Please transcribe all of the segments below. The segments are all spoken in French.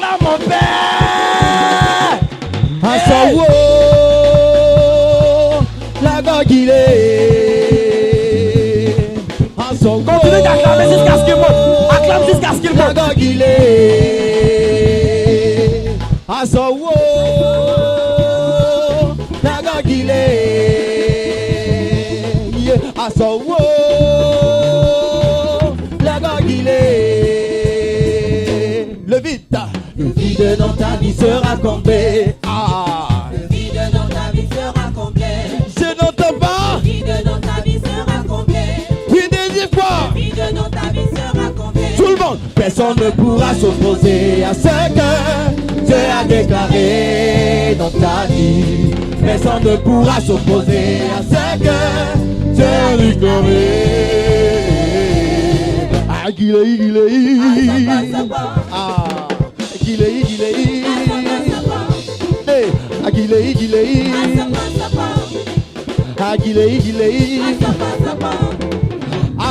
Acclame mon Père. Asawo, la gagile. Asawo. Continue d'acclamer jusqu'à ce qu'il monte. Acclame jusqu'à ce qu'il La monte. gagile. Asawo, la gagile. Asawo, la gagile. Le vide dans ta vie sera comblé. Ah. Le vide dans ta vie sera comblé. Je n'entends pas. Le vide dans ta vie sera comblé. Une deuxième fois. Le vide dans ta vie sera comblé. Tout le monde. Personne ne pourra s'opposer à ce que Dieu a déclaré dans ta vie. Personne ne pourra s'opposer à ce que Dieu a déclaré. Ah,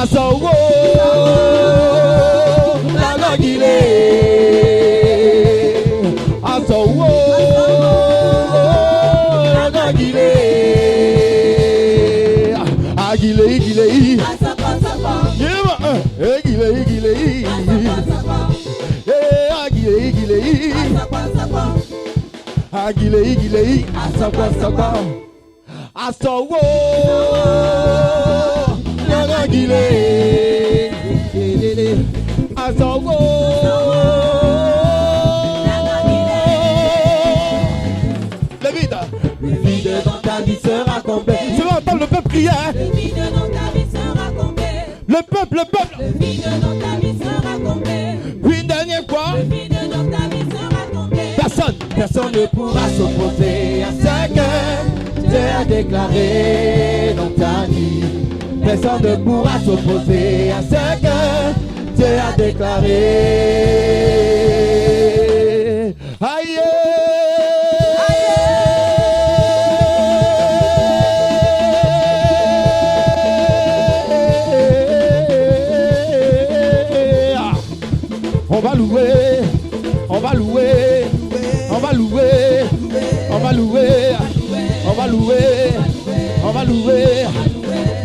Asawo, la gagile. Asawo, la gagile. Agile, gile. Yema, gile, gile. Agile, gile. Agile, gile. Asakwa. Asawo, la gagile. Asawo, le vide. Le vide dans ta vie sera comblé. Je veux entendre le peuple crier. Le vide dans ta vie sera comblé. Le peuple. Le vide dans ta vie sera comblé. Une dernière fois. Le vide dans ta vie sera comblé. Personne ne pourra s'opposer à ce que Dieu a déclaré dans ta vie. Personne ne pourra s'opposer à ce que Dieu a déclaré. Aïe. On va louer, on va louer, on va louer, on va louer, on va louer, on va louer,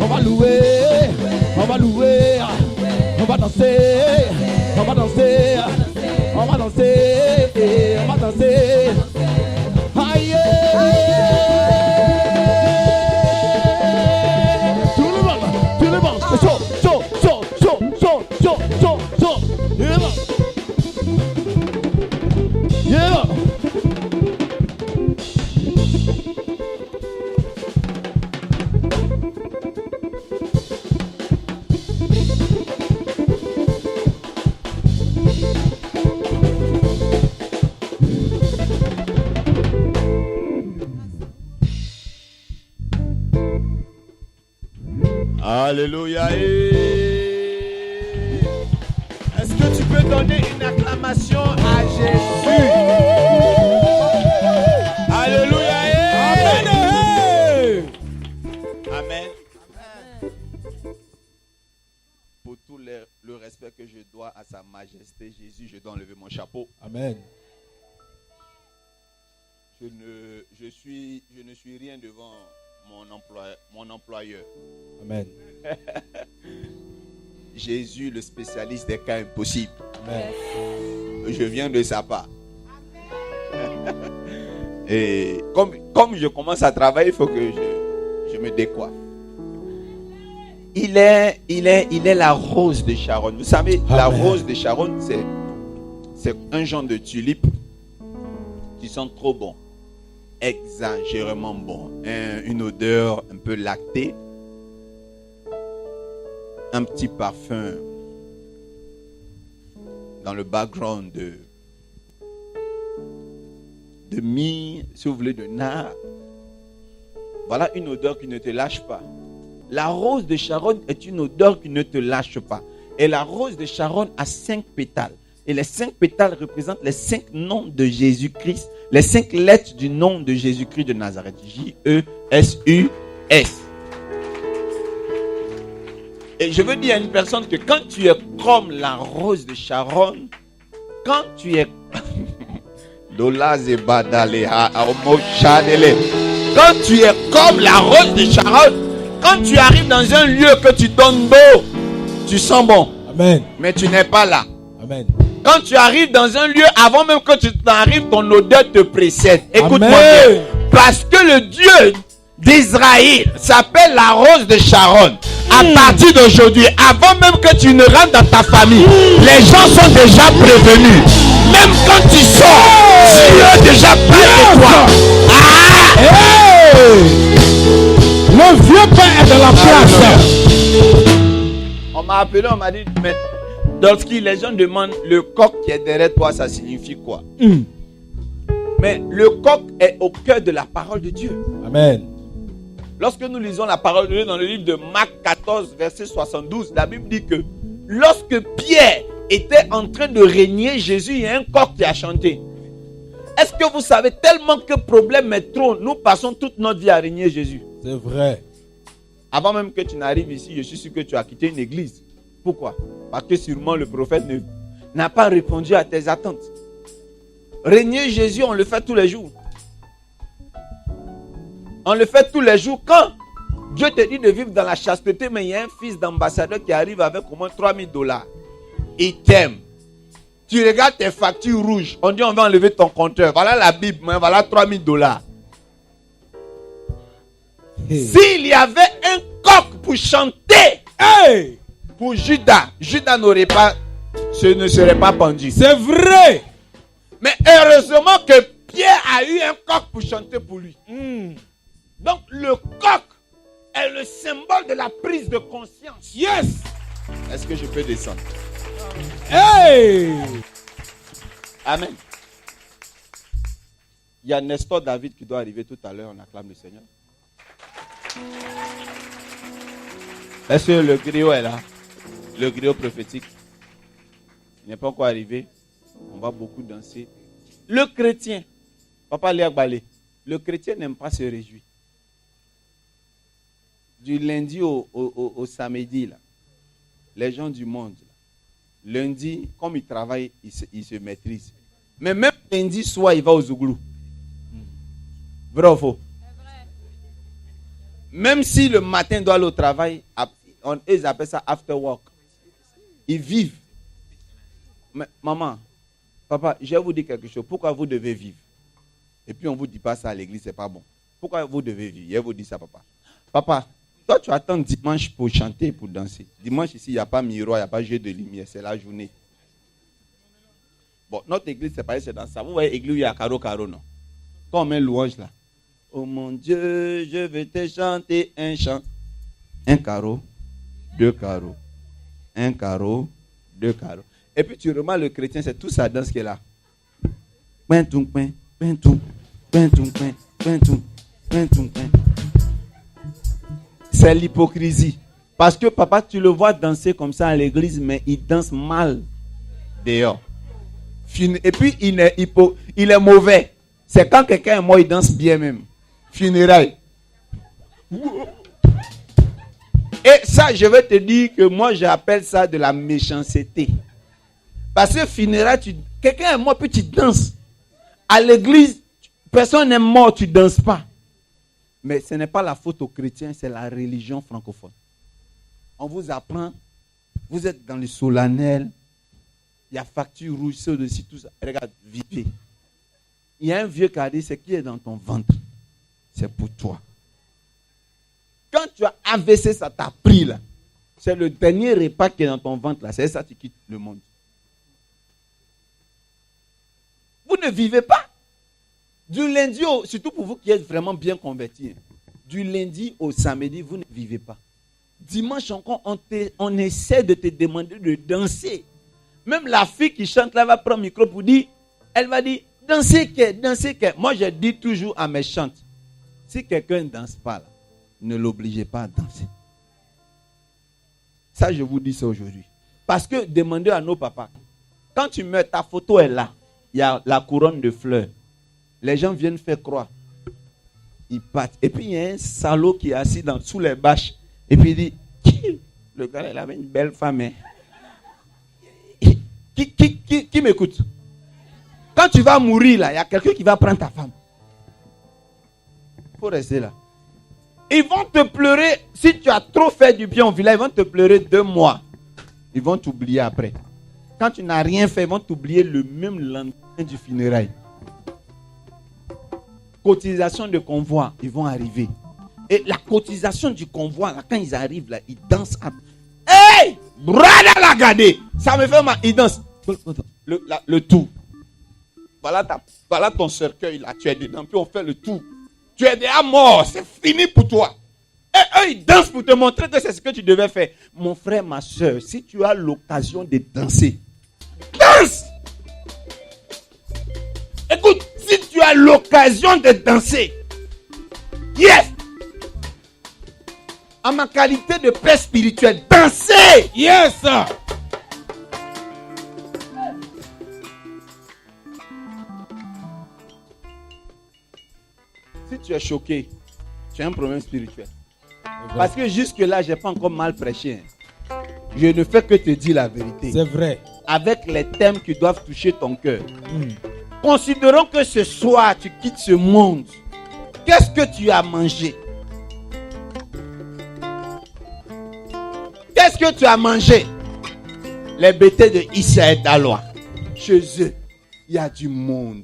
on va louer, on va louer, on va danser, on va danser, on va danser, on va danser. Aïe! Tout le monde, chaud, chaud, chaud, chaud, chaud, chaud, chaud, chaud. Yeah. Alléluia. Est-ce que tu peux donner une acclamation à Jésus? Alléluia. Amen. Amen. Pour tout le respect que je dois à sa majesté Jésus, je dois enlever mon chapeau. Amen. Je ne suis rien devant mon employeur. Amen. Jésus, le spécialiste des cas impossibles. Amen. Je viens de sa part. Et comme je commence à travailler, il faut que je me décoiffe. Il est la rose de Sharon. Vous savez, la rose de Sharon, c'est un genre de tulipe qui sent trop bon. Exagérément bon. Une odeur un peu lactée. Un petit parfum dans le background de myrrhe, si vous voulez, de nard. Voilà une odeur qui ne te lâche pas. La rose de Sharon est une odeur qui ne te lâche pas. Et la rose de Sharon a 5 pétales. Et les 5 pétales représentent les 5 noms de Jésus-Christ. Les 5 lettres du nom de Jésus-Christ de Nazareth. J-E-S-U-S. Et je veux dire à une personne que quand tu es comme la rose de Sharon, quand tu es Quand tu es comme la rose de Sharon, quand tu arrives dans un lieu que tu donnes d'eau, tu sens bon. Amen. Mais tu n'es pas là. Amen. Quand tu arrives dans un lieu, avant même que tu t'arrives, ton odeur te précède. Écoute-moi Amen. bien. Parce que le Dieu d'Israël s'appelle la rose de Sharon. À partir d'aujourd'hui, avant même que tu ne rentres dans ta famille, les gens sont déjà prévenus. Même quand tu sors, Dieu déjà parle de toi. Hey! Le vieux père est dans la place. On m'a appelé, on m'a dit, mais lorsque les gens demandent le coq qui est derrière toi, ça signifie quoi? Mais le coq est au cœur de la parole de Dieu. Amen. Lorsque nous lisons la parole de Dieu dans le livre de Marc 14, verset 72, la Bible dit que lorsque Pierre était en train de régner Jésus, il y a un coq qui a chanté. Est-ce que vous savez, tellement que problème est trop, nous passons toute notre vie à régner Jésus. C'est vrai. Avant même que tu n'arrives ici, je suis sûr que tu as quitté une église. Pourquoi? Parce que sûrement le prophète n'a pas répondu à tes attentes. Régner Jésus, on le fait tous les jours. On le fait tous les jours. Quand Dieu te dit de vivre dans la chasteté, mais il y a un fils d'ambassadeur qui arrive avec au moins $3000. Il t'aime. Tu regardes tes factures rouges. On dit on va enlever ton compteur. Voilà la Bible, mais voilà $3000. S'il y avait un coq pour chanter, pour Judas, Judas n'aurait pas, ne serait pas pendu. C'est vrai. Mais heureusement que Pierre a eu un coq pour chanter pour lui. Donc le coq est le symbole de la prise de conscience. Yes. Est-ce que je peux descendre? Hey. Amen. Il y a Nestor David qui doit arriver tout à l'heure. On acclame le Seigneur. Est-ce que le griot est là? Le griot prophétique. Il n'est pas encore arrivé. On va beaucoup danser. Le chrétien, Papa Léa Balé, le chrétien n'aime pas se réjouir. Du lundi au samedi, là, les gens du monde, là, lundi, comme ils travaillent, ils se maîtrisent. Mais même lundi soir, il va au Zouglou. Vrai ou faux? Même si le matin, il doit aller au travail, ils appellent ça after work. Ils vivent. Mais, maman, papa, je vais vous dire quelque chose. Pourquoi vous devez vivre? Et puis on ne vous dit pas ça à l'église, c'est pas bon. Pourquoi vous devez vivre? Je vous dis ça, papa. Papa, toi tu attends dimanche pour chanter, pour danser. Dimanche ici, il n'y a pas miroir, il n'y a pas jeu de lumière, c'est la journée. Bon, notre église, c'est pareil, c'est dans ça. Vous voyez, l'église, il y a carreau, non? Quand on met louange là. Oh mon Dieu, je vais te chanter un chant. Un carreau, deux carreaux. Un carreau, deux carreaux. Et puis tu remarques le chrétien, c'est tout sa danse qui est là. C'est l'hypocrisie. Parce que papa, tu le vois danser comme ça à l'église, mais il danse mal dehors. Et puis il est mauvais. C'est quand quelqu'un est mort, il danse bien même. Funérailles. Et ça, je vais te dire que moi, j'appelle ça de la méchanceté. Parce que funérailles, quelqu'un est mort, puis tu danses. À l'église, personne n'est mort, tu ne danses pas. Mais ce n'est pas la faute aux chrétiens, c'est la religion francophone. On vous apprend, vous êtes dans le solennel, il y a facture rouge, c'est au-dessus, tout ça. Regarde, vivez. Il y a un vieux qui a dit, ce qui est dans ton ventre, c'est pour toi. Quand tu as AVC, ça t'a pris là. C'est le dernier repas qui est dans ton ventre là. C'est ça que tu quittes le monde. Vous ne vivez pas. Du lundi au, surtout pour vous qui êtes vraiment bien convertis. Du lundi au samedi, vous ne vivez pas. Dimanche encore, on essaie de te demander de danser. Même la fille qui chante là va prendre le micro pour dire, elle va dire, dansez que. Moi je dis toujours à mes chantes, si quelqu'un ne danse pas là, ne l'obligez pas à danser. Ça, je vous dis ça aujourd'hui. Parce que demandez à nos papas, quand tu meurs, ta photo est là. Il y a la couronne de fleurs. Les gens viennent faire croix. Ils partent. Et puis il y a un salaud qui est assis sous les bâches. Et puis il dit, le gars, il avait une belle femme. Hein? Qui m'écoute? Quand tu vas mourir là, il y a quelqu'un qui va prendre ta femme. Il faut rester là. Ils vont te pleurer. Si tu as trop fait du bien au village, ils vont te pleurer 2 mois. Ils vont t'oublier après. Quand tu n'as rien fait, ils vont t'oublier le même lendemain du funérail. Cotisation de convoi, ils vont arriver. Et la cotisation du convoi, là, quand ils arrivent, là, ils dansent. Hey! Brada la gadé! Ça me fait mal. Ils dansent. Le tout. Voilà ton cercueil, là. Tu es dedans. Puis on fait le tout. Tu es déjà mort. C'est fini pour toi. Et eux, ils dansent pour te montrer que c'est ce que tu devais faire. Mon frère, ma soeur, si tu as l'occasion de danser, danse! Écoute, si tu as l'occasion de danser, yes! En ma qualité de père spirituel, dansez! Yes! Si tu es choqué, tu as un problème spirituel. Parce que jusque-là, je n'ai pas encore mal prêché. Je ne fais que te dire la vérité. C'est vrai. Avec les thèmes qui doivent toucher ton cœur. Considérons que ce soir, tu quittes ce monde. Qu'est-ce que tu as mangé? Qu'est-ce que tu as mangé? Les bêtés de Issa et d'Alois. Chez eux, il y a du monde.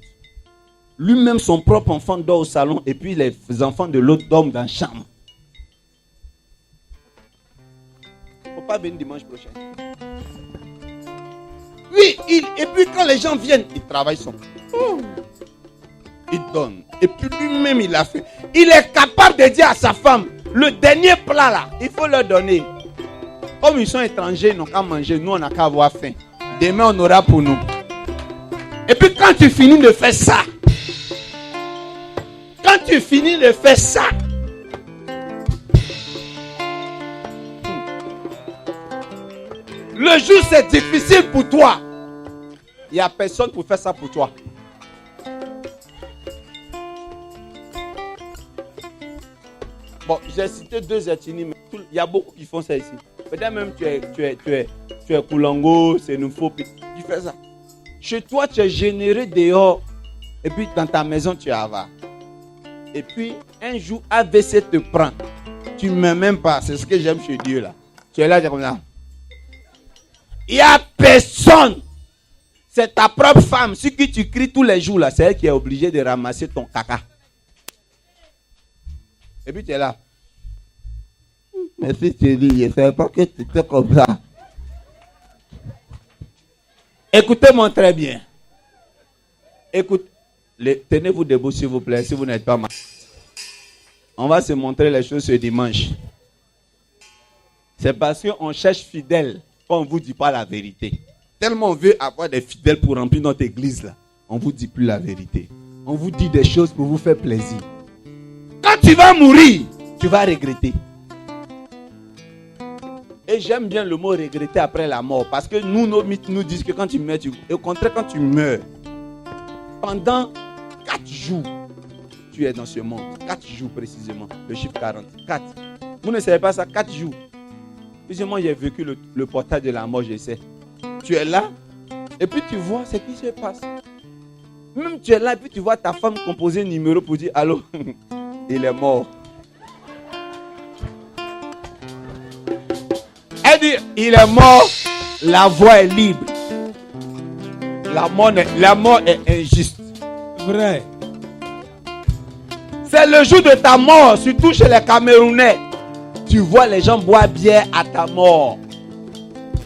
Lui-même, son propre enfant dort au salon et puis les enfants de l'autre dorment dans la chambre. Il ne faut pas venir dimanche prochain. Oui, et puis quand les gens viennent, il travaille son. Il donne. Et puis lui-même, il a fait. Il est capable de dire à sa femme, le dernier plat là, il faut leur donner. Comme ils sont étrangers, ils n'ont qu'à manger. Nous, on n'a qu'à avoir faim. Demain, on aura pour nous. Et puis quand tu finis de faire ça, le jour c'est difficile pour toi. Il n'y a personne pour faire ça pour toi. Bon, j'ai cité 2 ethnies, mais il y a beaucoup qui font ça ici. Peut-être même tu es Koulango, c'est une faux. Tu fais ça. Chez toi, tu es généré dehors. Et puis dans ta maison, tu es avare. Et puis, un jour, AVC te prend. Tu ne meurs même pas. C'est ce que j'aime chez Dieu là. Tu es là, tu es comme ça. Il n'y a personne. C'est ta propre femme. Sur qui tu cries tous les jours là, c'est elle qui est obligée de ramasser ton caca. Et puis tu es là. Merci chérie, je ne savais pas que tu étais comme ça. Écoutez-moi très bien. Écoute. Tenez-vous debout s'il vous plaît, si vous n'êtes pas mal. On va se montrer les choses ce dimanche. C'est parce qu'on cherche fidèles qu'on ne vous dit pas la vérité. Tellement on veut avoir des fidèles pour remplir notre église là. On ne vous dit plus la vérité. On vous dit des choses pour vous faire plaisir. Quand tu vas mourir, tu vas regretter. Et j'aime bien le mot regretter après la mort. Parce que nos mythes nous disent que quand tu meurs, au contraire quand tu meurs, pendant 4 jours, tu es dans ce monde. 4 jours précisément. Le chiffre 40. 4. Vous ne savez pas ça? 4 jours. Puis moi, j'ai vécu le portail de la mort, je sais. Tu es là, et puis tu vois ce qui se passe. Même tu es là, et puis tu vois ta femme composer un numéro pour dire allô, il est mort. Elle dit, il est mort, la voix est libre. La mort est injuste. Vrai. C'est le jour de ta mort, surtout chez les Camerounais. Tu vois les gens boire bière à ta mort.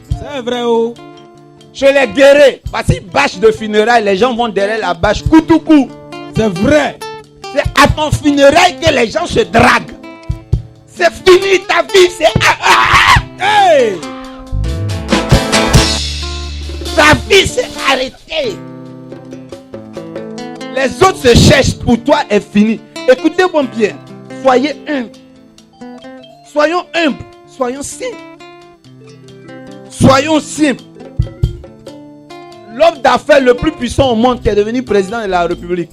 C'est vrai, oh. Chez les guerriers, parce que bâche de funérailles, les gens vont derrière la bâche, coup tout coup. C'est vrai. C'est à ton funérail que les gens se draguent. C'est fini ta vie, c'est... Hey! Ta vie s'est arrêtée. Les autres se cherchent, pour toi est fini. Écoutez-moi bien. Soyez humbles. Soyons humbles. Soyons simples. Soyons simples. L'homme d'affaires le plus puissant au monde qui est devenu président de la République,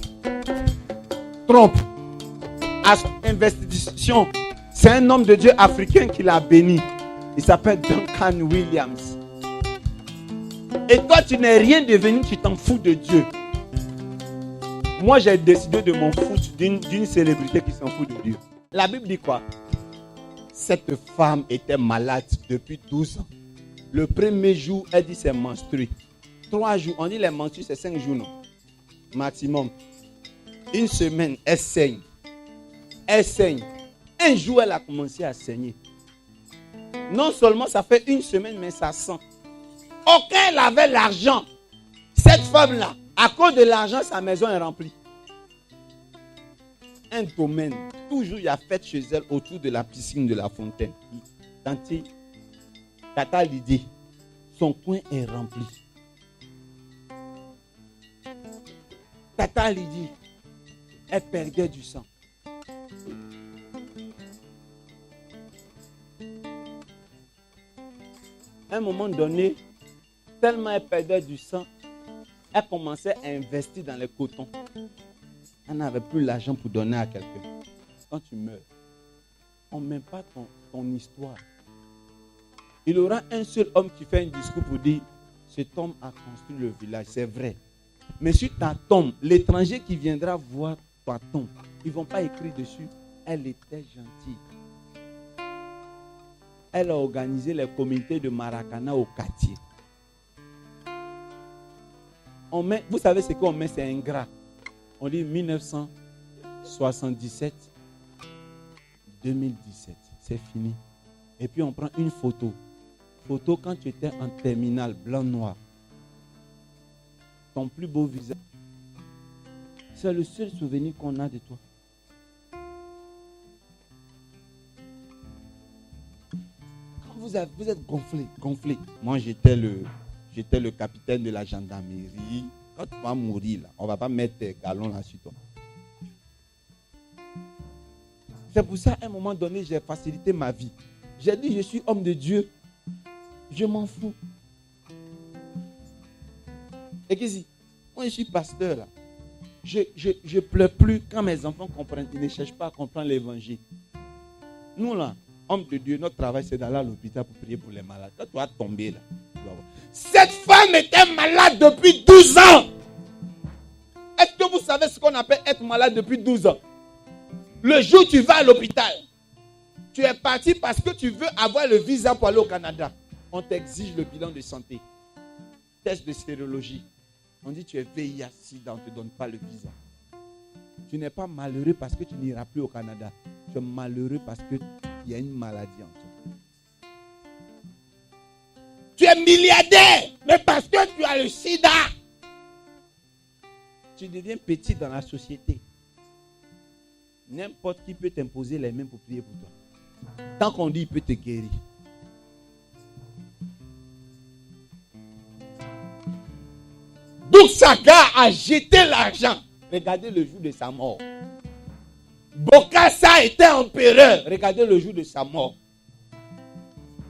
Trump, à son investition, c'est un homme de Dieu africain qui l'a béni. Il s'appelle Duncan Williams. Et toi, tu n'es rien devenu, tu t'en fous de Dieu. Moi, j'ai décidé de m'en foutre d'une célébrité qui s'en fout de Dieu. La Bible dit quoi? Cette femme était malade depuis 12 ans. Le premier jour, elle dit c'est menstrué. 3 jours, on dit les menstrues, c'est 5 jours, non? Maximum. Une semaine, elle saigne. Elle saigne. Un jour, elle a commencé à saigner. Non seulement ça fait une semaine, mais ça sent. Aucun elle avait l'argent. Cette femme-là, à cause de l'argent, sa maison est remplie. Un domaine. Toujours, il y a fête chez elle autour de la piscine de la fontaine. Tata Lydie, son coin est rempli. Tata Lydie, elle perdait du sang. À un moment donné, tellement elle perdait du sang, elle commençait à investir dans les cotons. Elle n'avait plus l'argent pour donner à quelqu'un. Quand tu meurs, on ne met pas ton histoire. Il y aura un seul homme qui fait un discours pour dire cet homme a construit le village, c'est vrai. Mais sur ta tombe, l'étranger qui viendra voir ta tombe, ils ne vont pas écrire dessus elle était gentille. Elle a organisé les comités de Maracana au quartier. Vous savez ce qu'on met, c'est ingrat. On dit 1977, 2017, c'est fini. Et puis on prend une photo. Photo quand tu étais en terminale, blanc-noir. Ton plus beau visage. C'est le seul souvenir qu'on a de toi. Quand vous êtes gonflé. Moi, j'étais le capitaine de la gendarmerie. Quand tu vas mourir, là, on ne va pas mettre tes galons là sur toi. C'est pour ça, à un moment donné, j'ai facilité ma vie. J'ai dit, je suis homme de Dieu. Je m'en fous. Et qu'est-ce que moi, je suis pasteur là. Je pleure plus quand mes enfants comprennent. Ils ne cherchent pas à comprendre l'évangile. Nous là, hommes de Dieu, notre travail c'est d'aller à l'hôpital pour prier pour les malades. Quand tu vas tomber là, tu vas voir. Cette femme était malade depuis 12 ans. Est-ce que vous savez ce qu'on appelle être malade depuis 12 ans? Le jour où tu vas à l'hôpital, tu es parti parce que tu veux avoir le visa pour aller au Canada. On t'exige le bilan de santé. Test de sérologie. On dit tu es VIH-Sida, on ne te donne pas le visa. Tu n'es pas malheureux parce que tu n'iras plus au Canada. Tu es malheureux parce qu'il y a une maladie en toi. Tu es milliardaire, mais parce que tu as le sida. Tu deviens petit dans la société. N'importe qui peut t'imposer les mains pour prier pour toi. Tant qu'on dit, il peut te guérir. Donc Saga a jeté l'argent. Regardez le jour de sa mort. Bokassa était empereur. Regardez le jour de sa mort.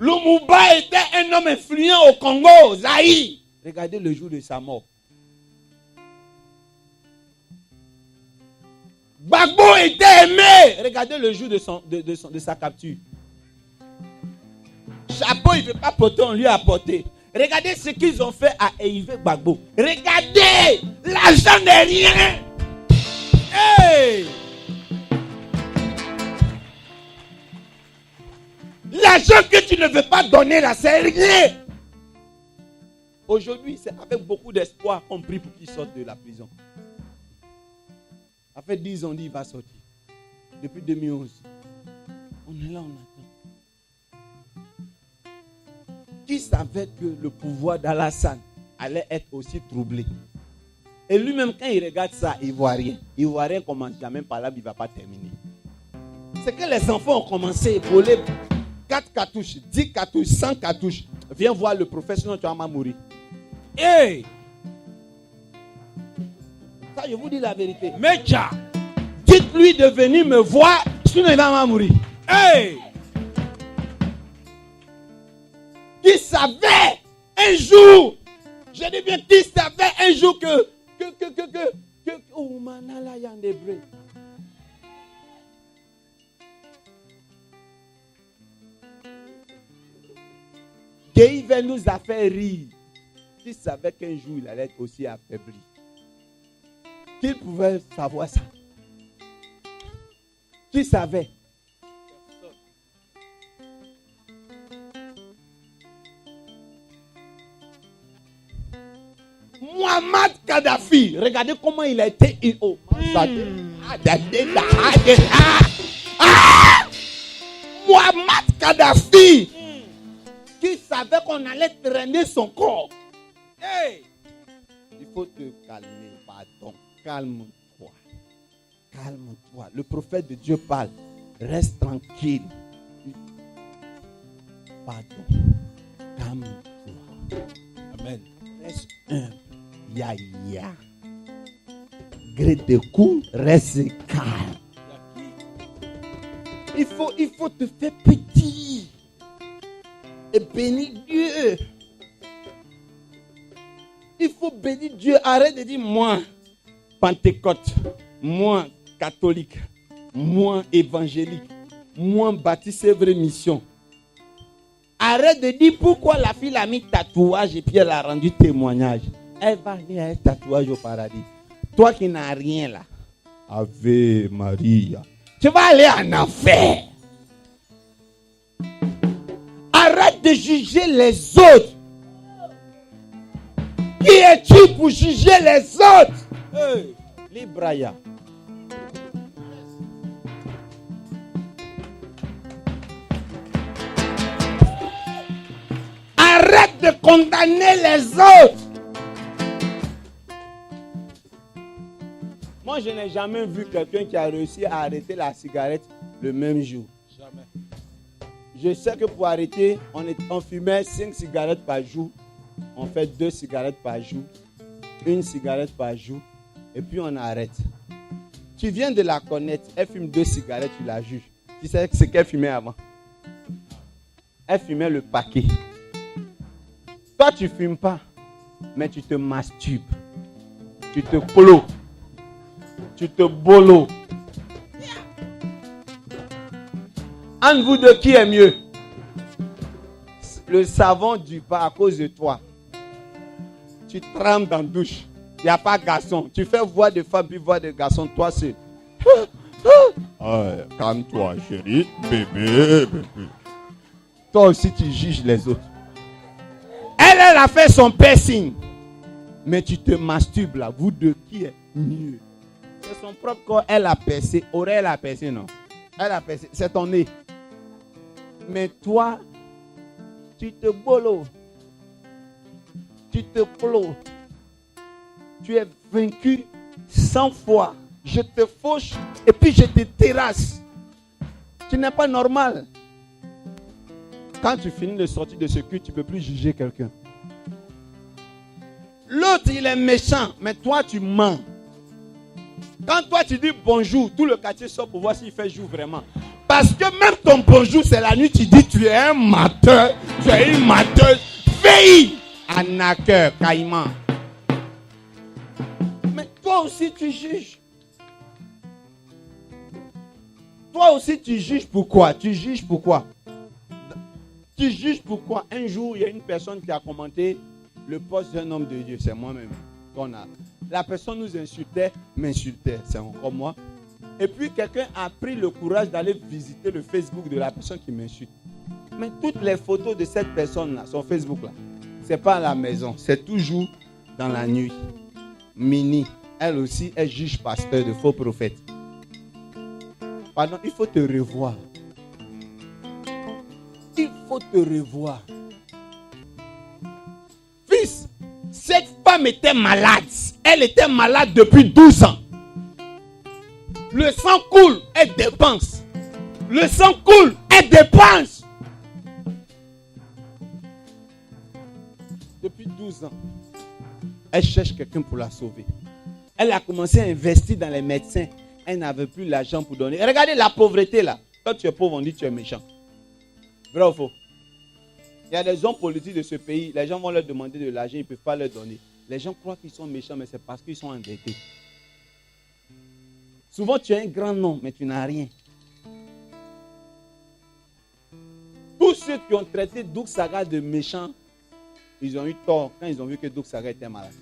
Lumumba était un homme influent au Congo, Zaïre. Regardez le jour de sa mort. Gbagbo était aimé. Regardez le jour de sa capture. Chapeau, il ne veut pas porter, on lui a porté. Regardez ce qu'ils ont fait à Eivé Gbagbo. Regardez, l'argent n'est rien. Hey! L'argent que tu ne veux pas donner là, c'est rien. Aujourd'hui, c'est avec beaucoup d'espoir qu'on prie pour qu'il sorte de la prison. Ça fait 10 ans, on dit qu'il va sortir. Depuis 2011. On est là, on attend. Qui savait que le pouvoir d'Alassane allait être aussi troublé? Et lui-même, quand il regarde ça, il ne voit rien. Il ne voit rien commence jamais par là, il ne va pas terminer. C'est que les enfants ont commencé à voler 4 cartouches, 10 cartouches, 100 cartouches. Viens voir le professeur, tu vas mourir. Hey! Ça, je vous dis la vérité. Mecha! Dites-lui de venir me voir, sinon il va mourir. Hey! Qui savait un jour, je dis bien, qui savait un jour que oh, manala yandebre. Qu'il nous a fait rire. Qui savait qu'un jour il allait être aussi affaibli. Qui pouvait savoir ça? Qui savait? Muammar Kadhafi, regardez comment il a été IO. Muammar Kadhafi, qui savait qu'on allait traîner son corps. Hey! Il faut te calmer, pardon. Calme-toi. Calme-toi. Le prophète de Dieu parle. Reste tranquille. Pardon. Calme-toi. Amen. Reste humble. Ya. Gré de coup, reste calme. Il faut te faire petit. Et bénir Dieu. Il faut bénir Dieu. Arrête de dire moi, Pentecôte, moi, catholique, moi, évangélique, moi, baptisé vraie mission. Arrête de dire pourquoi la fille a mis tatouage et puis elle a rendu témoignage. Elle va aller à un tatouage au paradis. Toi qui n'as rien là, Ave Maria, tu vas aller en enfer. Arrête de juger les autres. Qui es-tu pour juger les autres? Hey, Libraya. Arrête de condamner les autres. Moi, je n'ai jamais vu quelqu'un qui a réussi à arrêter la cigarette le même jour. Jamais. Je sais que pour arrêter, on fumait 5 cigarettes par jour. On fait 2 cigarettes par jour. 1 cigarette par jour. Et puis on arrête. Tu viens de la connaître. Elle fume 2 cigarettes, tu la juges. Tu sais ce qu'elle fumait avant? Elle fumait le paquet. Toi, tu ne fumes pas. Mais tu te masturbes. Tu te polo. Tu te bolo. Entre vous deux, qui est mieux? Le savon dure pas à cause de toi. Tu trempes dans la douche. Il n'y a pas de garçon. Tu fais voix de femme puis voix de garçon, toi seul. Calme-toi, chérie. Bébé. Toi aussi, tu juges les autres. Elle a fait son piercing. Mais tu te masturbes là. Vous deux, qui est mieux? C'est son propre corps. Elle a percé. Aurélie a percé, non? Elle a percé. C'est ton nez. Mais toi, tu te bolo. Tu te plo. Tu es vaincu 100 fois. Je te fauche et puis je te terrasse. Tu n'es pas normal. Quand tu finis de sortir de ce culte, tu ne peux plus juger quelqu'un. L'autre, il est méchant, mais toi, tu mens. Quand toi, tu dis bonjour, tout le quartier sort pour voir s'il fait jour vraiment. Parce que même ton bonjour, c'est la nuit, tu dis tu es un menteur, tu es une menteuse. Veille, arnaqueur, caïman. Mais toi aussi, tu juges. Toi aussi, tu juges pourquoi? Tu juges pourquoi? Tu juges pourquoi? Un jour, il y a une personne qui a commenté le poste d'un homme de Dieu. C'est moi-même. La personne nous insultait, m'insultait. C'est encore moi. Et puis, quelqu'un a pris le courage d'aller visiter le Facebook de la personne qui m'insulte. Mais toutes les photos de cette personne-là, son Facebook-là, c'est pas à la maison. C'est toujours dans la nuit. Mini, elle aussi, est juge pasteur de faux prophètes. Pardon, il faut te revoir. Il faut te revoir. Fils, cette femme était malade. Elle était malade depuis 12 ans. Le sang coule, elle dépense. Le sang coule, elle dépense. Depuis 12 ans, elle cherche quelqu'un pour la sauver. Elle a commencé à investir dans les médecins. Elle n'avait plus l'argent pour donner. Regardez la pauvreté là. Quand tu es pauvre, on dit que tu es méchant. Vrai ou faux? Il y a des hommes politiques de ce pays. Les gens vont leur demander de l'argent, ils ne peuvent pas leur donner. Les gens croient qu'ils sont méchants, mais c'est parce qu'ils sont endettés. Souvent, tu as un grand nom, mais tu n'as rien. Tous ceux qui ont traité Doug-Saga de méchant, ils ont eu tort quand ils ont vu que Doug-Saga était malade.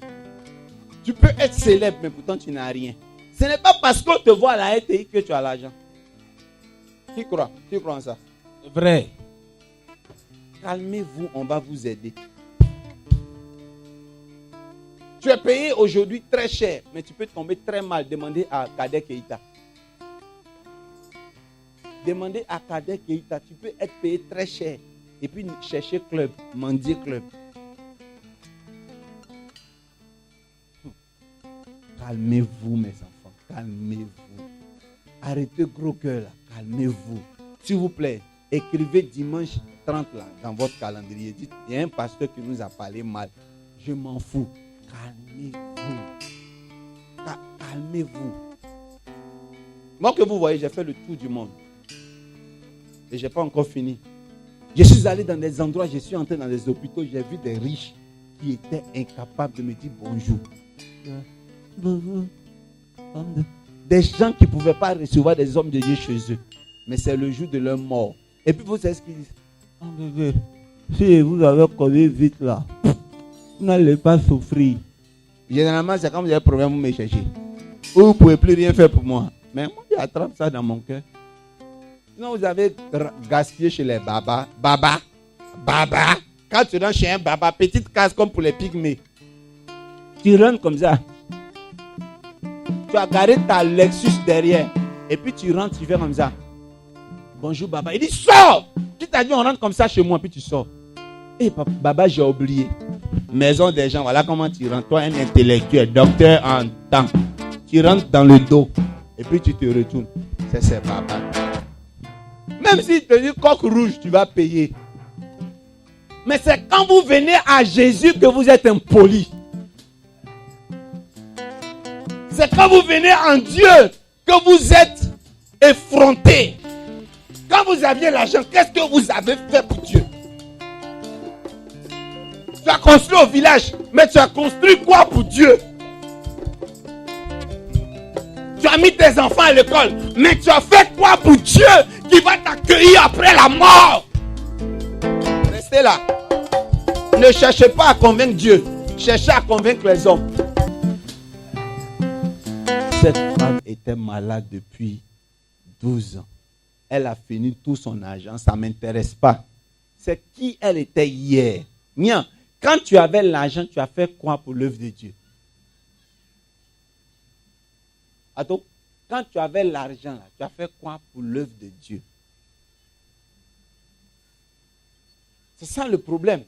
Tu peux être célèbre, mais pourtant tu n'as rien. Ce n'est pas parce qu'on te voit à la RTI que tu as l'argent. Qui croit? Tu crois en ça? C'est vrai. Calmez-vous, on va vous aider. Tu es payé aujourd'hui très cher, mais tu peux tomber très mal. Demandez à Kader Keïta. Demandez à Kader Keïta. Tu peux être payé très cher et puis chercher club, mendier club. Calmez-vous, mes enfants. Calmez-vous. Arrêtez gros cœur là. Calmez-vous. S'il vous plaît, écrivez dimanche 30 là dans votre calendrier. Dites, il y a un pasteur qui nous a parlé mal. Je m'en fous. Calmez-vous. Calmez-vous. Moi que vous voyez, j'ai fait le tour du monde. Et je n'ai pas encore fini. Je suis allé dans des endroits, je suis entré dans des hôpitaux, j'ai vu des riches qui étaient incapables de me dire bonjour. Des gens qui ne pouvaient pas recevoir des hommes de Dieu chez eux. Mais c'est le jour de leur mort. Et puis vous savez ce qu'ils disent? Oh bébé, si vous avez collé vite là, vous n'allez pas souffrir. Généralement, c'est quand vous avez un problème, vous me cherchez. Ou vous ne pouvez plus rien faire pour moi. Mais moi, j'attrape ça dans mon cœur. Sinon, vous avez gaspillé chez les babas. Baba. Quand tu rentres chez un baba, petite case comme pour les pygmées. Tu rentres comme ça. Tu as garé ta Lexus derrière. Et puis tu rentres, tu fais comme ça. Bonjour baba. Il dit sors. Tu t'as dit on rentre comme ça chez moi, puis tu sors. Eh baba, j'ai oublié. Maison des gens, voilà comment tu rentres. Toi, un intellectuel, docteur en temps. Tu rentres dans le dos. Et puis tu te retournes. C'est baba. Même si tu dis coq rouge, tu vas payer. Mais c'est quand vous venez à Jésus que vous êtes impoli. C'est quand vous venez en Dieu que vous êtes effronté. Quand vous aviez l'argent, qu'est-ce que vous avez fait pour Dieu? Tu as construit au village, mais tu as construit quoi pour Dieu? Tu as mis tes enfants à l'école, mais tu as fait quoi pour Dieu qui va t'accueillir après la mort? Restez là. Ne cherchez pas à convaincre Dieu. Cherchez à convaincre les hommes. Cette femme était malade depuis 12 ans. Elle a fini tout son argent. Ça ne m'intéresse pas. C'est qui elle était hier. Mien, quand tu avais l'argent, tu as fait quoi pour l'œuvre de Dieu? Attends, quand tu avais l'argent, tu as fait quoi pour l'œuvre de Dieu? C'est ça le problème.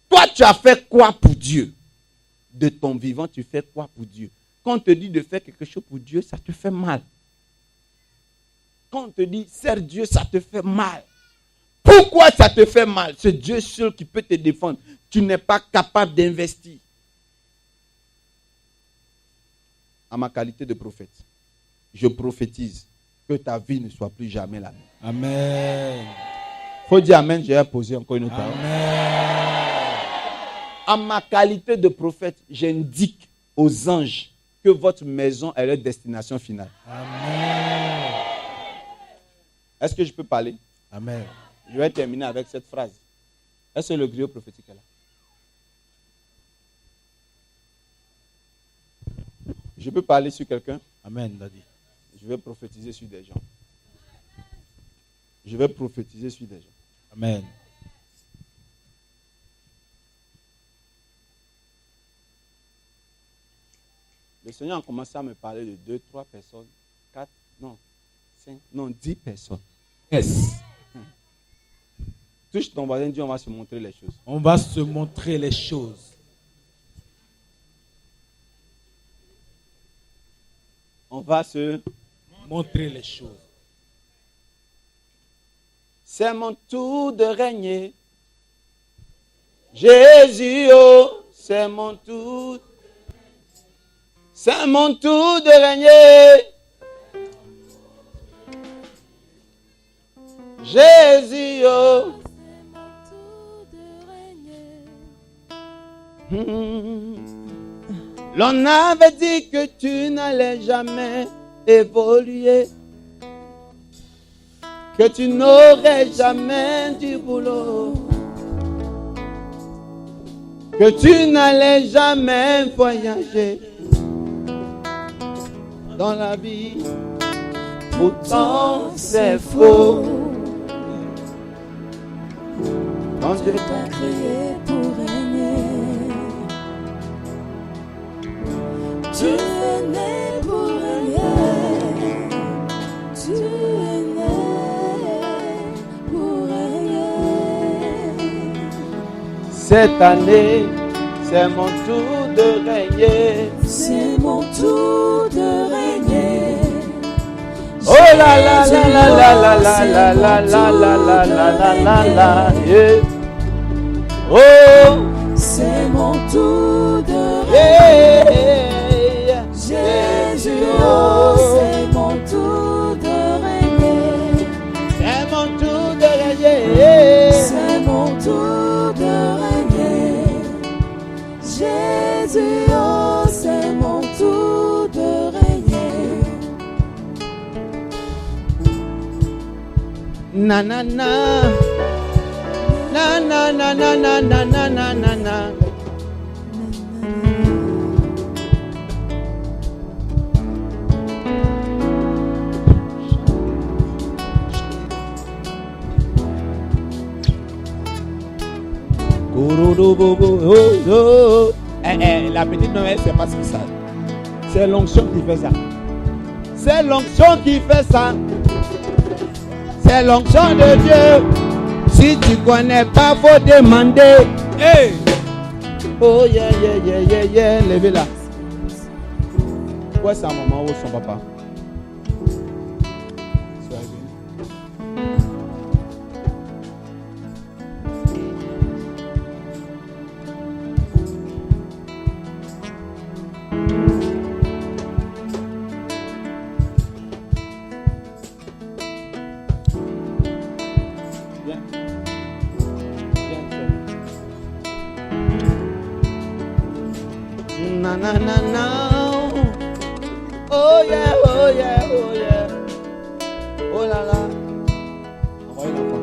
Toi, tu as fait quoi pour Dieu? De ton vivant, tu fais quoi pour Dieu? Quand on te dit de faire quelque chose pour Dieu, ça te fait mal. Quand on te dit sers Dieu, ça te fait mal. Pourquoi ça te fait mal? C'est Dieu seul qui peut te défendre. Tu n'es pas capable d'investir. À ma qualité de prophète, je prophétise que ta vie ne soit plus jamais la même. Amen. Faut dire amen, j'ai posé encore une autre parole. Amen. À ma qualité de prophète, j'indique aux anges que votre maison est leur destination finale. Amen. Est-ce que je peux parler? Amen. Je vais terminer avec cette phrase. Est-ce que le griot prophétique est là? Je peux parler sur quelqu'un? Amen, Daddy. Je vais prophétiser sur des gens. Je vais prophétiser sur des gens. Amen. Le Seigneur a commencé à me parler de 2, 3 personnes, 4, non, 5, non, 10 personnes. Yes. Touche ton voisin, dis on va se montrer les choses. On va se montrer les choses. On va se montrer les choses. C'est mon tour de régner. Jésus, oh, c'est mon tour. C'est mon tour de régner. Jésus, oh. L'on avait dit que tu n'allais jamais évoluer, que tu n'aurais jamais du boulot, que tu n'allais jamais voyager. dans la vie. Pourtant c'est faux. Quand Dieu t'a créé pour régner. Tu es né pour régner. Tu es né pour régner. cette année, c'est mon tour de régner. C'est mon tour de régner. Oh la la la la la la la la la la la la la la. Oh, c'est mon tour de yeah. Jésus, oh, c'est mon tour de régner. C'est mon tour de régner. C'est mon tour de régner. Jésus, oh, c'est mon tour de régner. Na na na. Na na na na na na na na na na. La petite Noël, c'est pas ce que ça. C'est l'onction qui fait ça. C'est l'onction qui fait ça. C'est l'onction de Dieu. Si tu connais pas, faut demander. Hey! Oh yeah, yeah, yeah, yeah, yeah. Levez-la. Où est sa maman ou son papa? Na na na na. Oh yeah, oh yeah, oh yeah. Oh là là. Envoyez l'enfant.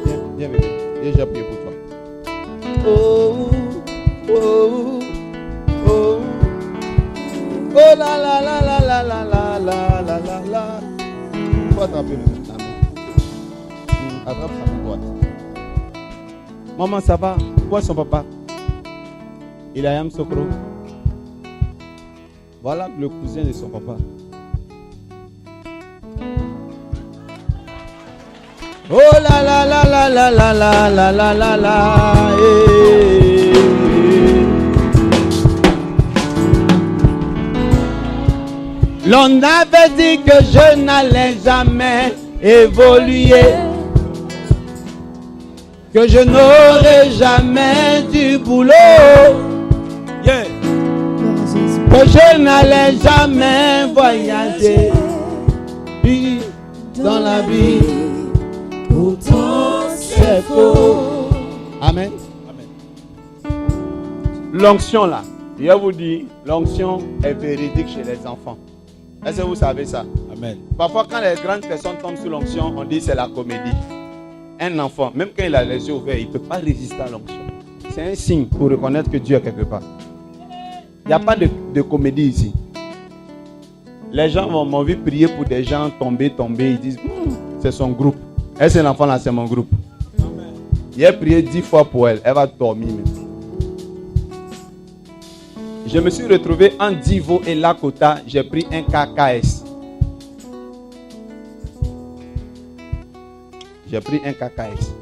Viens, viens bébé. Viens, j'ai prié pour toi. Oh, oh, oh. Oh là là là là là là là là là là là. Faut attraper la main. Attrape sa main droite. Maman, ça va? Où est son papa? Il a Yam Sokro. Voilà le cousin de son papa. Oh la la la la la la la la la la la. L'on avait dit que je n'allais jamais évoluer, que je n'aurais jamais du boulot. Yeah. Que je n'allais jamais voyager puis dans la vie. Pourtant c'est faux. Amen. Amen. L'onction là, je vous dis, l'onction est véridique chez les enfants. Est-ce que vous savez ça? Amen. Parfois quand les grandes personnes tombent sous l'onction, on dit c'est la comédie. Un enfant, même quand il a les yeux ouverts, il ne peut pas résister à l'onction. C'est un signe pour reconnaître que Dieu est quelque part. Il n'y a pas de comédie ici. Les gens m'ont vu prier pour des gens tombés. Ils disent, c'est son groupe. Et cet enfant-là, c'est mon groupe. Amen. J'ai prié 10 fois pour elle. Elle va dormir même. Je me suis retrouvé en Divo et Lakota. J'ai pris un KKS. J'ai pris un KKS.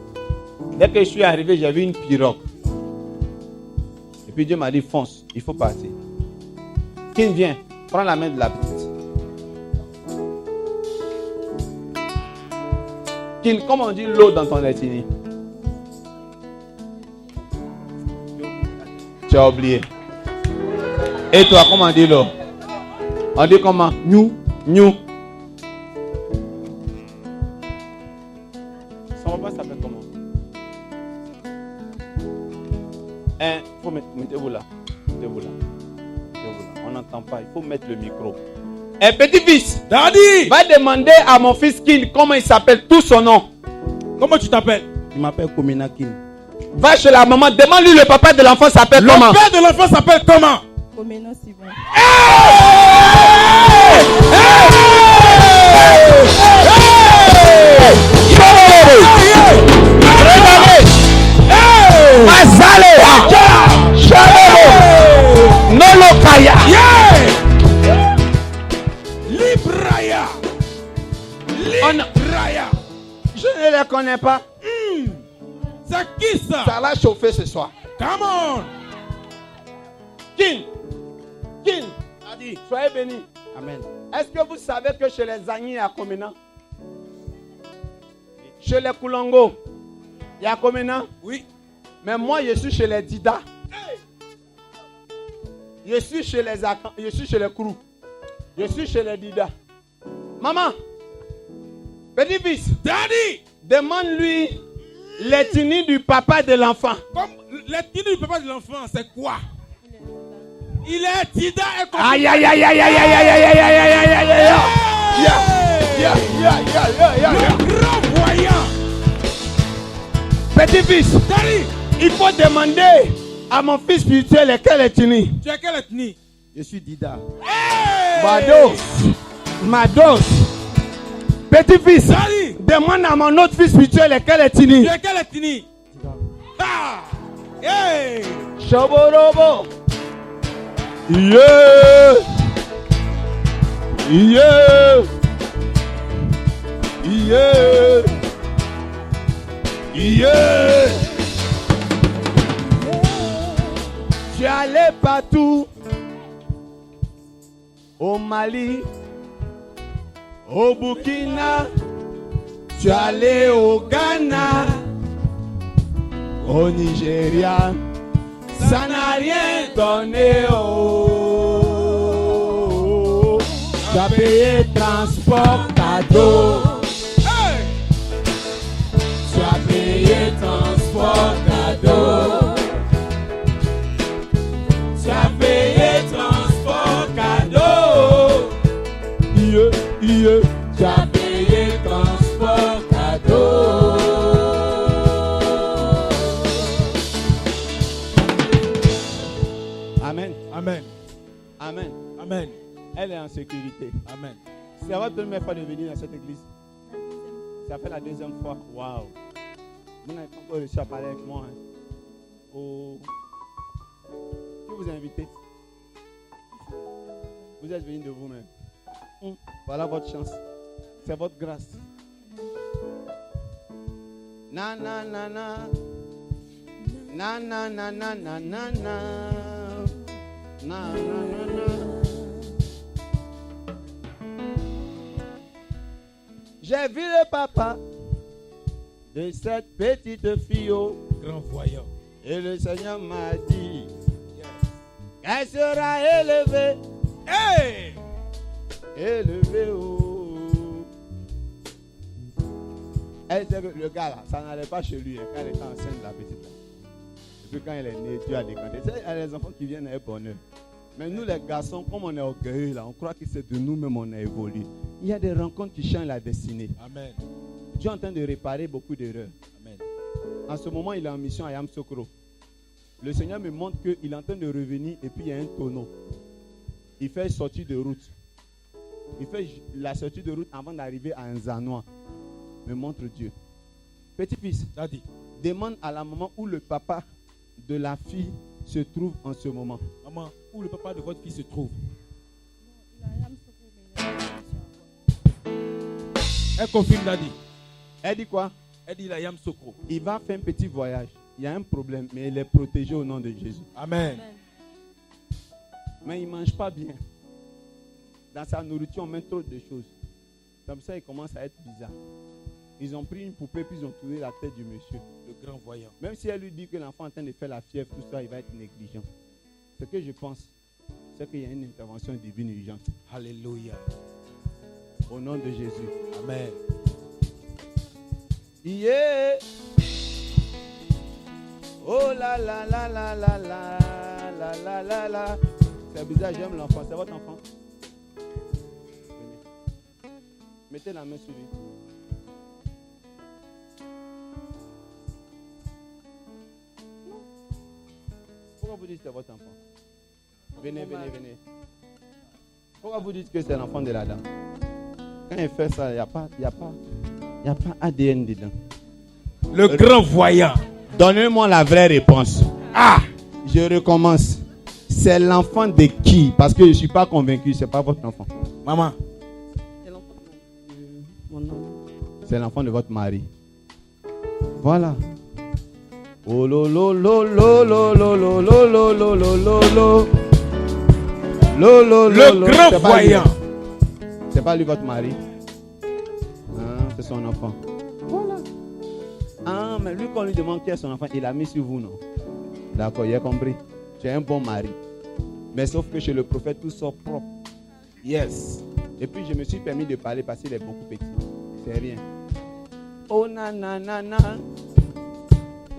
Dès que je suis arrivé, j'ai vu une pirogue. Et puis Dieu m'a dit, fonce, il faut partir. Qui vient? Prends la main de la petite. Qui, comment on dit l'eau dans ton ethnie? Tu as oublié. Et toi, comment on dit l'eau? On dit comment? Nous. Son papa s'appelle comment? Faut mettez-vous là. On n'entend pas. Il faut mettre le micro. Petit-fils, Daddy, va demander à mon fils Kin comment il s'appelle, tout son nom. comment tu t'appelles? Il m'appelle Komina Kin. Va chez la maman, demande-lui le papa de l'enfant s'appelle comment? Le père de l'enfant s'appelle comment? Komeno Sylvain. Hey! connais pas? C'est qui ça? Ça va chauffer ce soir. Come on. King, soyez bénis. Amen. Est-ce que vous savez que chez les Agni, il y a combien? Chez les Koulongo, il y a combien? Oui. Mais moi, je suis chez les Dida. Je suis chez les Akan, je suis chez les Kourou. Je suis chez les Dida. Maman, petit-fils, Daddy, demande-lui l'ethnie du papa de l'enfant. comme l'ethnie du papa de l'enfant, c'est quoi? Il est Tida et comme... Aïe, aïe, aïe, aïe, aïe, aïe, aïe, aïe, aïe, aïe, aïe, aïe, aïe, aïe. Le grand voyant. Petit-fils, Daddy, il faut demander à mon fils spirituel quelle ethnie. tu es quelle ethnie? Je suis Dida. Hey! Mados. Petit-fils, Daddy, demande à mon autre fils spirituel quelle ethnie. tu es quelle ethnie? Ah! Hey! Shoborobo. Yeah. Yeah. Yeah. Yeah. Tu es allé partout. Au Mali, au Burkina, tu es allé au Ghana, au Nigeria, ça n'a rien donné. Oh, tu as payé transport cadeau. Hey! Tu as payé transport cadeau. Tu as payé transport cadeau. Tu as payé transport cadeau. Amen. Amen. Amen. Amen. Elle est en sécurité. Amen. C'est votre première fois de venir dans cette église. Ça fait la deuxième fois. Waouh. Vous n'avez pas encore réussi à parler avec moi. Hein. Oh. Qui vous a invité? Vous êtes venu de vous-même. Voilà votre chance. C'est votre grâce. Na na na na. Na na na na na na na. Na na na na. J'ai vu le papa de cette petite fille. Grand voyant. Et le Seigneur m'a dit, Yes. elle sera élevée. Hey! Élevé, oh. Elle sait que le gars là, ça n'allait pas chez lui hein, quand elle était enceinte, la petite là. Et puis quand elle est née, Dieu a décanté. Tu sais, il y a des enfants qui viennent avec bonheur. Mais nous les garçons, comme on est orgueilleux là, on croit que c'est de nous-mêmes on a évolué. Il y a des rencontres qui changent la destinée. Amen. Dieu est en train de réparer beaucoup d'erreurs. Amen. En ce moment, il est en mission à Yamoussoukro. Le Seigneur me montre qu'il est en train de revenir et puis il y a un tonneau. Il fait sortie de route. Il fait la sortie de route avant d'arriver à Nzanois. Me montre Dieu. Petit-fils, Daddy, demande à la maman où le papa de la fille se trouve en ce moment. maman, où le papa de votre fille se trouve? Elle confirme, Daddy. Elle dit quoi? Elle dit la Yamoussoukro. Il va faire un petit voyage. Il y a un problème, mais il est protégé au nom de Jésus. Amen. Mais il ne mange pas bien. Dans sa nourriture, on met trop de choses. Comme ça, il commence à être bizarre. Ils ont pris une poupée, puis ils ont tourné la tête du monsieur. Le grand voyant. Même si elle lui dit que l'enfant est en train de faire la fièvre, tout ça, il va être négligent. Ce que je pense, c'est qu'il y a une intervention divine urgente. Alléluia. Au nom de Jésus. Amen. Yeah. Oh la la la la la la la la la la. C'est bizarre, j'aime l'enfant. C'est votre enfant? Venez. Mettez la main sur lui. Pourquoi vous dites que c'est votre enfant? Venez, venez, venez. Pourquoi vous dites que c'est l'enfant de la dame? Quand il fait ça, il n'y a pas ADN dedans. Le grand voyant. Donnez-moi la vraie réponse. Ah! Je recommence. C'est l'enfant de qui? Parce que je ne suis pas convaincu, ce n'est pas votre enfant. Maman. C'est l'enfant de votre mari. Voilà. Oh lo lo lo lo lo lo lo lo lo lo lo lo lo. Le grand voyant. C'est pas lui votre mari. Hein, c'est son enfant. Voilà. Ah, mais lui, quand on lui demande qui est son enfant, il a mis sur vous, non? D'accord, il a compris. Tu es un bon mari. Mais sauf que chez le prophète, tout sort propre. Yes. Et puis, je me suis permis de parler parce qu'il est beaucoup petit. C'est rien. Oh, nanana.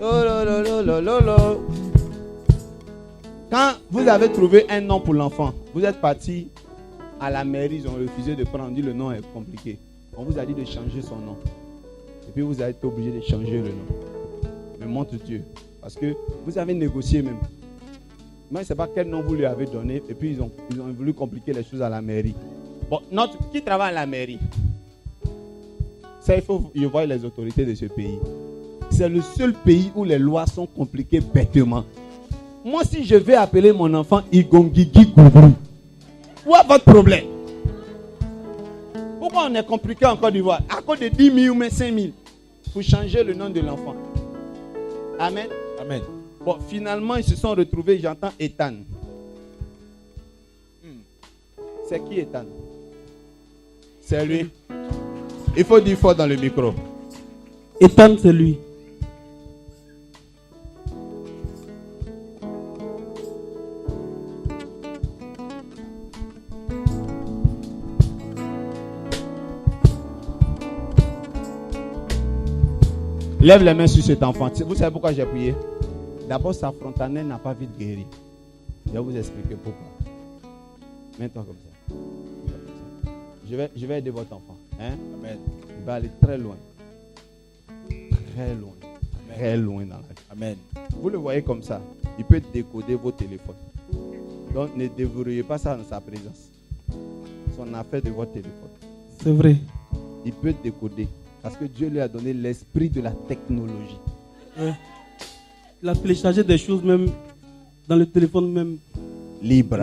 Oh, lo, lo, lo, lo, lo, lo. Quand vous avez trouvé un nom pour l'enfant, vous êtes parti à la mairie, ils ont refusé de prendre, dit le nom est compliqué. On vous a dit de changer son nom. Et puis vous avez été obligé de changer le nom. Mais montre Dieu. Parce que vous avez négocié même. Moi, je ne sais pas quel nom vous lui avez donné. Et puis ils ont voulu compliquer les choses à la mairie. Bon, qui travaille à la mairie? Ça, il faut y voir les autorités de ce pays. C'est le seul pays où les lois sont compliquées bêtement. Moi, si je vais appeler mon enfant Igongigi Gourou, où est votre problème? Pourquoi on est compliqué en Côte d'Ivoire? À cause de 10 000 ou même 5 000 pour changer le nom de l'enfant. Amen. Amen. Bon, finalement, ils se sont retrouvés, j'entends Ethan. C'est qui Ethan? C'est lui. Il faut dire fort dans le micro. Ethan, c'est lui. Lève les mains sur cet enfant. Vous savez pourquoi j'ai prié? D'abord, sa frontanelle n'a pas vite guéri. Je vais vous expliquer pourquoi. Mets-toi comme ça. Je vais aider votre enfant. Hein? Amen. Il va aller très loin. Très loin. Très loin dans la vie. Amen. Vous le voyez comme ça. Il peut décoder vos téléphones. Donc, ne déverrouillez pas ça dans sa présence. Son affaire de votre téléphone. C'est vrai. Il peut décoder. Parce que Dieu lui a donné l'esprit de la technologie. Ouais. Il a téléchargé des choses même dans le téléphone même. Libre.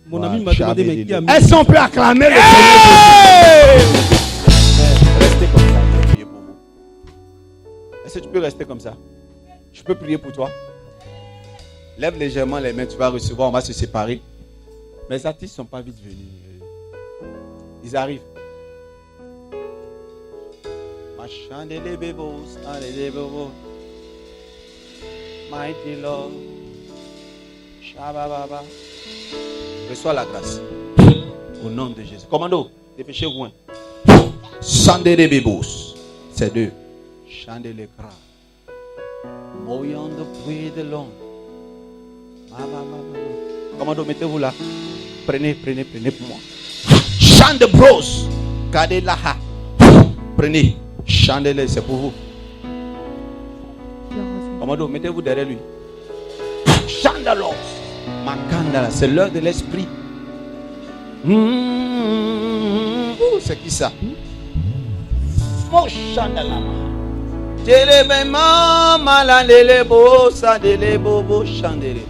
Mon ami m'a demandé mais qui a mis. Est-ce qu'on peut acclamer le Seigneur? Restez comme ça, je vais prier pour vous. Est-ce que tu peux rester comme ça? Je peux prier pour toi? Lève légèrement les mains, tu vas recevoir, on va se séparer. Mais les artistes ne sont pas vite venus. Ils arrivent. Mighty Lord. Shabababa. Reçois la grâce. Au nom de Jésus. Commando, dépêchez-vous. Sandere bebos. C'est deux. Chandele gras. Moyant de bruit de long. Commando, mettez-vous là. Prenez pour moi. Chant de bros. Kadelaha. Prenez. Chandelier, c'est pour vous. Commando, mettez-vous derrière lui. Chandalos. Makandala, c'est l'heure de l'esprit. C'est qui ça? Mon chandala. Telebema malandele bo sandele bobo chandele.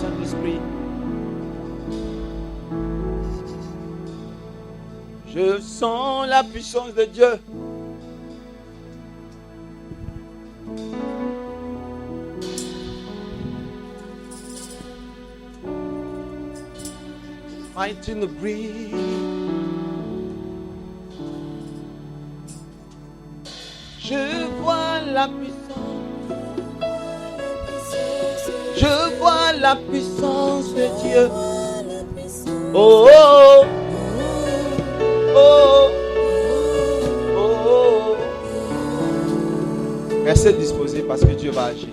Saint-Esprit. Je sens la puissance de Dieu. Might in the breeze. Je vois la puissance. Je vois la puissance de Dieu. Oh, oh, oh, oh, oh. Restez disposés parce que Dieu va agir.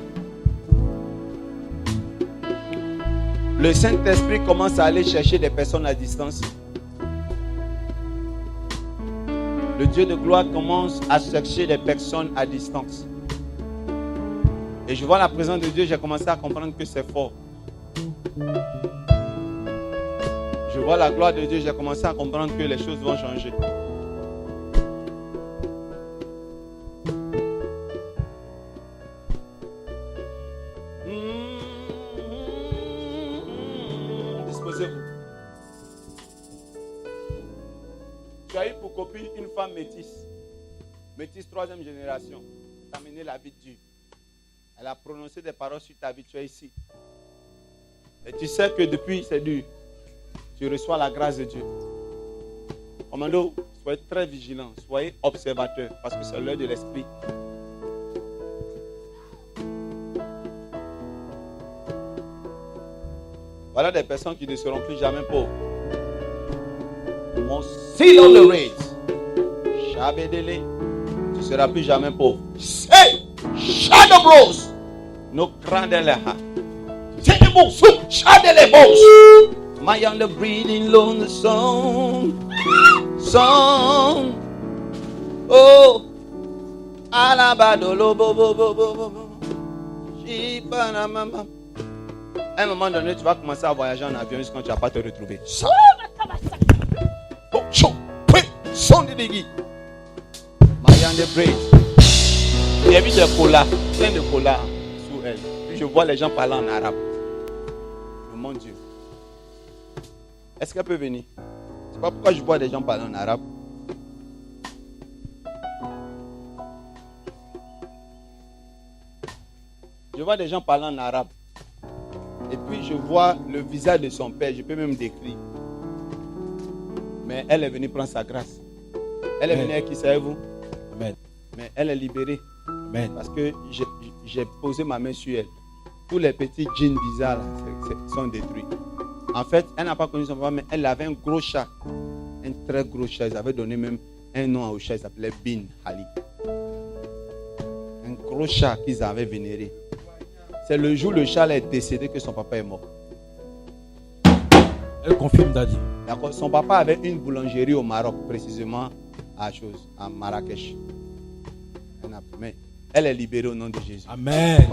Le Saint-Esprit commence à aller chercher des personnes à distance. Le Dieu de gloire commence à chercher des personnes à distance. Et je vois la présence de Dieu, j'ai commencé à comprendre que c'est fort. Je vois la gloire de Dieu, j'ai commencé à comprendre que les choses vont changer. Disposez-vous. Tu as eu beaucoup photocopie une femme métisse. Métisse 3e génération. T'as mené la vie dure. Elle a prononcé des paroles sur ta vie, tu es ici. Et tu sais que depuis, c'est dur. Tu reçois la grâce de Dieu. Commando, soyez très vigilants, soyez observateurs, parce que c'est l'heure de l'esprit. Voilà des personnes qui ne seront plus jamais pauvres. Mon seal on the race. Chabedele, tu ne seras plus jamais pauvre. Hey! Shadow blows. No crandeleha. Tenable soup. Shadele bones. My on the breathing long song. Song. Oh. Alabadolo bo bo bo bo bo. Chipana mama. À un moment donné, tu vas commencer à voyager en avion jusqu'à quand tu ne vas pas te retrouver. Oh, chaud. Son de dégui. My on the breath. J'ai vu des colas, plein de colas sous elle. Puis je vois les gens parler en arabe. Oh, mon Dieu. Est-ce qu'elle peut venir? C'est pas pourquoi je vois des gens parler en arabe. Je vois des gens parler en arabe. Et puis je vois le visage de son père. Je peux même décrire. Mais elle est venue prendre sa grâce. Elle est venue avec qui, savez-vous? Amen. Mais elle est libérée. Amen. Parce que j'ai posé ma main sur elle. Tous les petits djinns bizarres là, sont détruits. En fait, elle n'a pas connu son papa, mais elle avait un gros chat. Un très gros chat. Ils avaient donné même un nom au chat. Il s'appelait Bin Ali. Un gros chat qu'ils avaient vénéré. C'est le jour où le chat est décédé que son papa est mort. Elle confirme, Daddy. D'accord. Son papa avait une boulangerie au Maroc, précisément à Marrakech. Mais elle est libérée au nom de Jésus. Amen.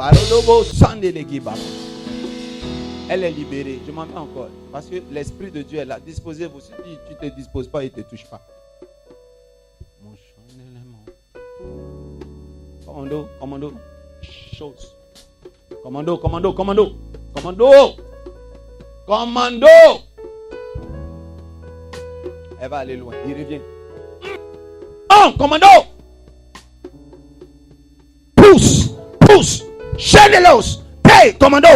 Elle est libérée. Je m'en vais encore. Parce que l'Esprit de Dieu est là. Disposez-vous. Si tu ne te disposes pas, il ne te touche pas. Commando, commando. Chose. Commando, commando, commando. Commando. Commando. Elle va aller loin. Il revient. Oh, commando. Pousse, pousse. Chénelos. Hey, commando.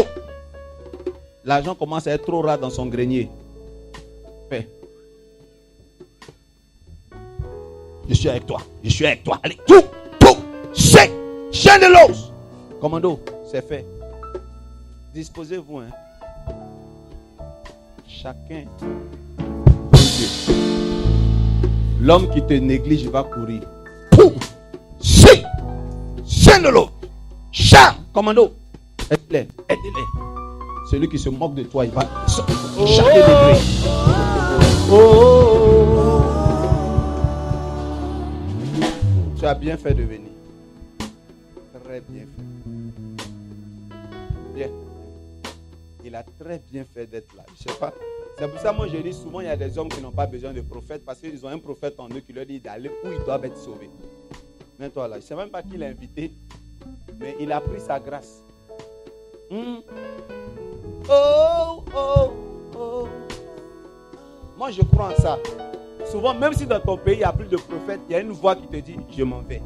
L'argent commence à être trop rare dans son grenier. Fais. Je suis avec toi. Je suis avec toi. Allez, tout, tout. Chénelos. Commando, c'est fait. Disposez-vous. Hein. Chacun. L'homme qui te néglige va courir. Pou. Chénelos. Chat. Commando. Aide-les. Aide-les. Celui qui se moque de toi, il va changer de degré. Tu as bien fait de venir. Très bien fait. Bien. Il a très bien fait d'être là. Je sais pas. C'est pour ça, moi, je dis souvent, il y a des hommes qui n'ont pas besoin de prophète parce qu'ils ont un prophète en eux qui leur dit d'aller où ils doivent être sauvés. Mais toi là, je ne sais même pas qui l'a invité, mais il a pris sa grâce. Oh, oh, oh. Moi, je crois en ça. Souvent, même si dans ton pays, il n'y a plus de prophète, il y a une voix qui te dit, je m'en vais.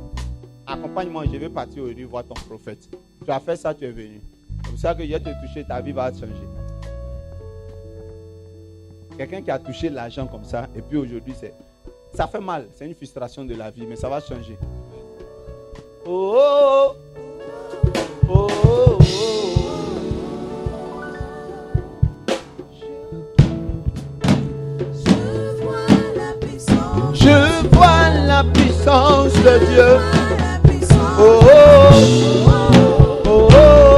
Accompagne-moi, je vais partir aujourd'hui voir ton prophète. Tu as fait ça, tu es venu. C'est pour ça que je te touché, ta vie va changer. Quelqu'un qui a touché l'argent comme ça, et puis aujourd'hui, ça fait mal. C'est une frustration de la vie, mais ça va changer. Oh, oh, oh, oh, oh. Je vois la puissance de Dieu. Oh, oh, oh, oh, oh.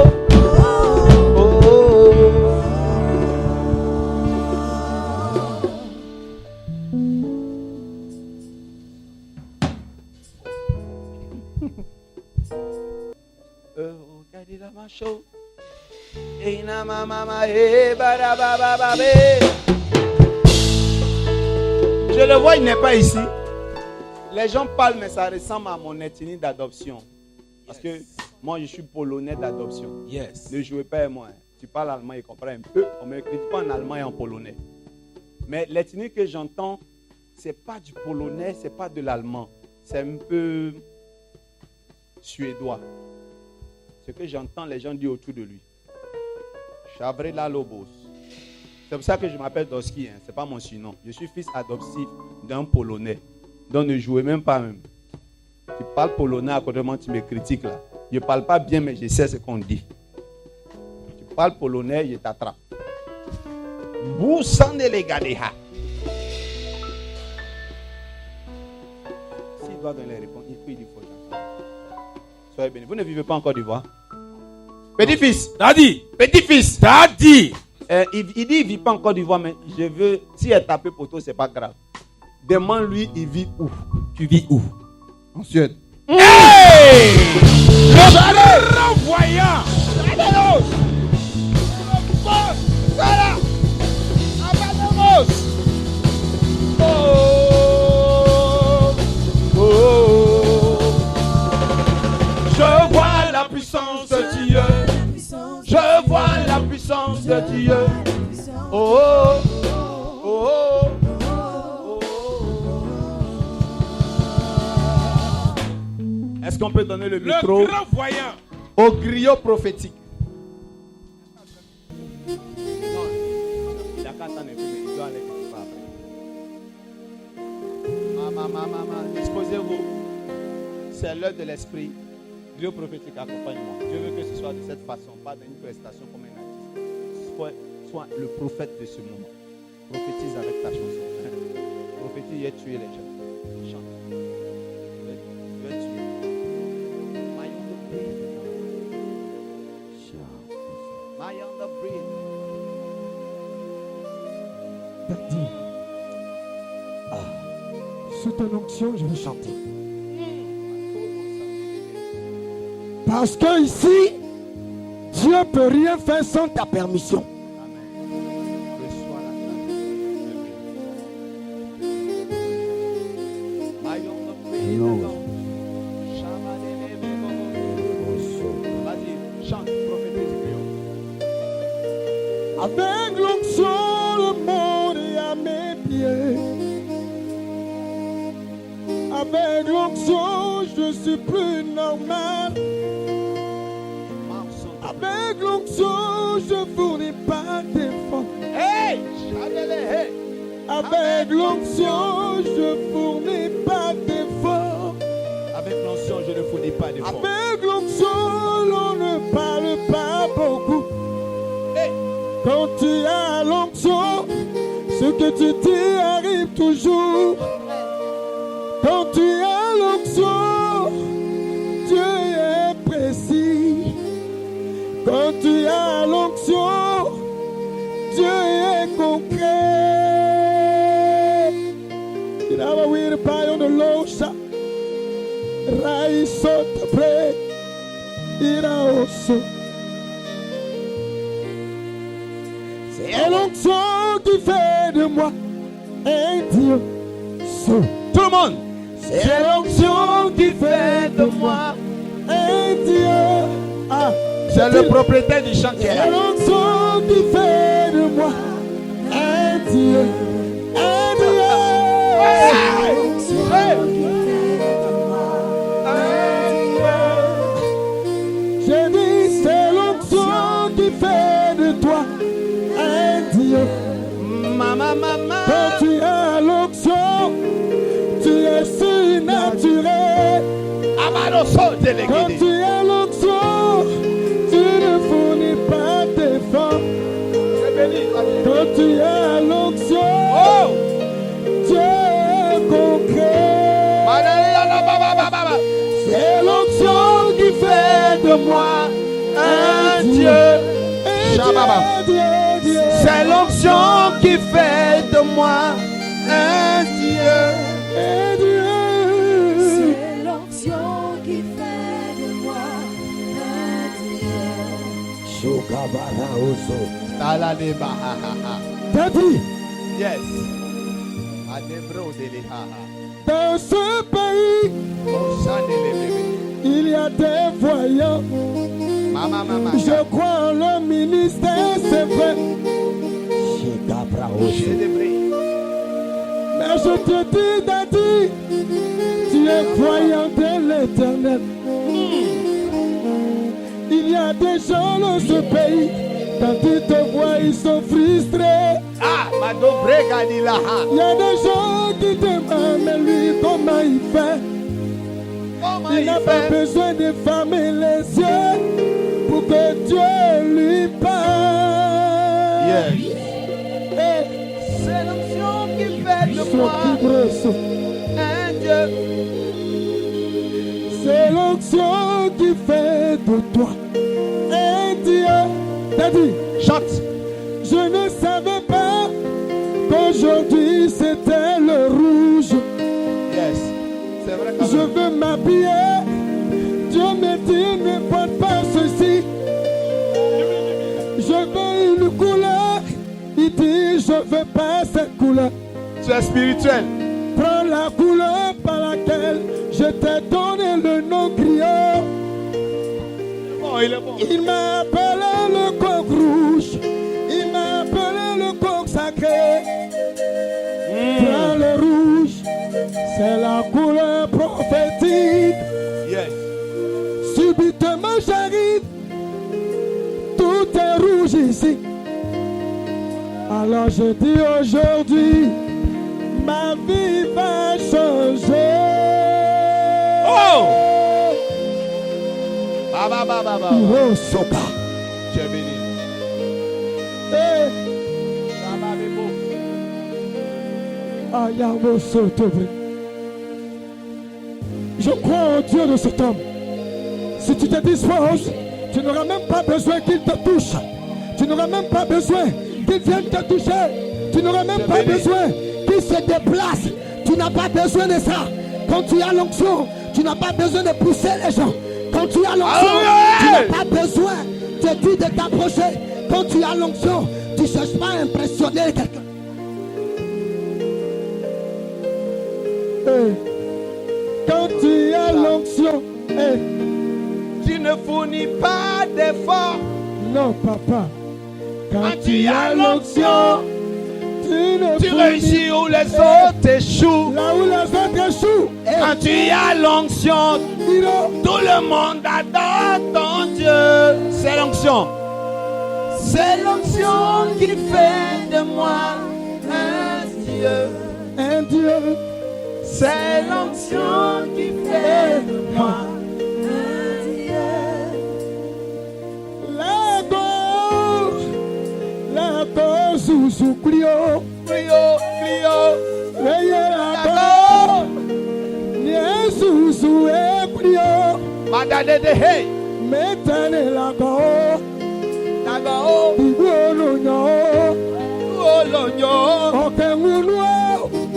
Regardez la macho. Et na mama e barabababe. Je le vois, il n'est pas ici. Les gens parlent, mais ça ressemble à mon ethnie d'adoption. Parce que moi, je suis polonais d'adoption. Yes. Ne jouez pas avec moi. Tu parles allemand, il comprend un peu. On ne me critique pas en allemand et en polonais. Mais l'ethnie que j'entends, c'est pas du polonais, c'est pas de l'allemand. C'est un peu suédois. Ce que j'entends les gens dire autour de lui. Chabrela Lobos. C'est pour ça que je m'appelle Doski. Hein. Ce n'est pas mon surnom. Je suis fils adoptif d'un polonais. Donc ne jouez même pas même. Tu parles polonais, à côté de moi, tu me critiques là. Je ne parle pas bien, mais je sais ce qu'on dit. Tu parles polonais, je t'attrape. Boussane les gadeha. S'il doit donner les réponses, il faut dire faut. Soyez bénis. Vous ne vivez pas encore d'Ivoire? Petit-fils. Daddy. Petit-fils. Daddy. Il dit il ne vit pas encore d'Ivoire, mais je veux. Si elle tapé pour toi, ce n'est pas grave. Demande-lui, il vit où? Tu vis où? En Suède. Hey! Le grand voyant. Je vois la puissance de Dieu. Je vois la puissance de Dieu. Oh, oh, oh, oh, oh. Est-ce qu'on peut donner le micro Le grand voyant. au griot prophétique? Non, il a qu'à attendre un peu, mais il doit aller quelque part après. Maman, disposez-vous. C'est l'heure de l'esprit. Griot prophétique, accompagne-moi. Dieu veut que ce soit de cette façon, pas d'une prestation comme un artiste. Sois le prophète de ce moment. Prophétise avec ta chanson. Prophétise et tuer les gens. Chante. Tu vas tuer. Maillon de bride. Maillon de bride. Daddy. Sous ton onction, je vais chanter. Parce que ici, Dieu ne peut rien faire sans ta permission. Amen. Reçois la grâce. Maillon de bride. Vas-y, chante, prophétise, griot. Avec l'onction, le monde est à mes pieds. Avec l'onction, je suis plus normal. Avec l'onction, je fournis pas d'effort. Hey! Chalele, hey! Avec l'onction, je fournis pas d'effort. Avec l'onction, je ne fournis pas d'effort. Avec l'onction, on ne parle pas beaucoup. Hey! Quand tu as l'onction, ce que tu dis arrive toujours. Quand tu as l'onction, Dieu est précis. Quand tu as l'onction, Dieu est concret. Il a ouï le paillon de l'ocha. Raï saute près. Il a osso. C'est l'onction qui fait de moi un Dieu saut. Tout le monde! C'est l'onction qui fait de moi un Dieu. Ah, C'est le propriétaire du chant qui est c'est là. l'onction qui fait de moi un Dieu. Un Dieu. J'ai dit, c'est l'onction qui fait de toi un Dieu. Maman. Quand tu as l'onction, tu es surnaturel. Amano saute les Quand guider. tu as l'onction, tu ne fournis pas d'effort. Quand tu as l'onction, Oh! Dieu est concret. C'est l'onction qui fait de moi un Dieu. Un Shababa. Dieu, Dieu, Dieu. C'est l'onction qui fait de moi un Dieu. Un Dieu. C'est l'onction qui fait de moi un Dieu. Shokabara Ozo. Talaleba. Daddy, Yes. Adebro delehaha. dans ce pays, Osanele bébé. il y a des voyants. Mama. Je crois en le ministère, c'est vrai. Célébré. Mais je te dis, Daddy, tu es croyant de l'Éternel. Il y a des gens dans ce pays, quand ils te voient, ils sont frustrés. Ah, Madobre Gadilaha. Il y a des gens qui demandent, mais lui, comment il fait? Comment Il n'a pas besoin de fermer les yeux pour que Dieu lui parle. Yes. Eh, C'est l'onction qui fait de son moi plus gros. un Dieu. C'est l'onction qui fait de toi un Dieu. Daddy, Chante. je ne savais pas qu'aujourd'hui c'était le rouge. Yes. C'est vrai quand Je même. veux m'habiller. Dieu me dit ne porte pas ceci. Je veux une couleur. Il dit je veux pas cette couleur. Tu es spirituel. Prends la couleur par laquelle je t'ai donné le nom criant. Oh, il est bon. Il m'a appelé le coq rouge. Il m'a appelé le coq sacré. Prends le rouge. C'est la couleur prophétique. Yes. Subitement j'arrive. Tout est rouge ici. Alors je dis aujourd'hui, ma vie va changer. Oh! Ba. Oh, soka. Tu es béni. Eh, Baba Bebo. ayamo sotobre. Je crois au Dieu de cet homme. Si tu te disposes, tu n'auras même pas besoin qu'il te touche. Tu n'auras même pas besoin qu'il vienne te toucher. Tu n'auras même pas besoin qu'il se déplace. Tu n'as pas besoin de ça. Quand tu as l'onction, tu n'as pas besoin de pousser les gens. Quand tu as l'onction, tu n'as pas besoin de dire de t'approcher. Quand tu as l'onction, tu ne cherches pas à impressionner quelqu'un. Hey. Quand tu as l'onction, hey. Tu ne fournis pas d'efforts. Non, papa. Quand Quand tu as l'onction, tu ne tu fournis réussis où les autres échouent. là où les autres échouent. Quand tu as l'onction, tout le monde adore ton Dieu. C'est l'onction. C'est l'onction qui fait de moi un Dieu. Un Dieu. C'est l'onction qui fait de moi un Dieu. La gauche, sous Clio. Clio. Veye la gauche. Nie sous et Clio. Madade de hey. Metane la gauche. Nagao. Igolonyo. Olonyo. Okengunuo.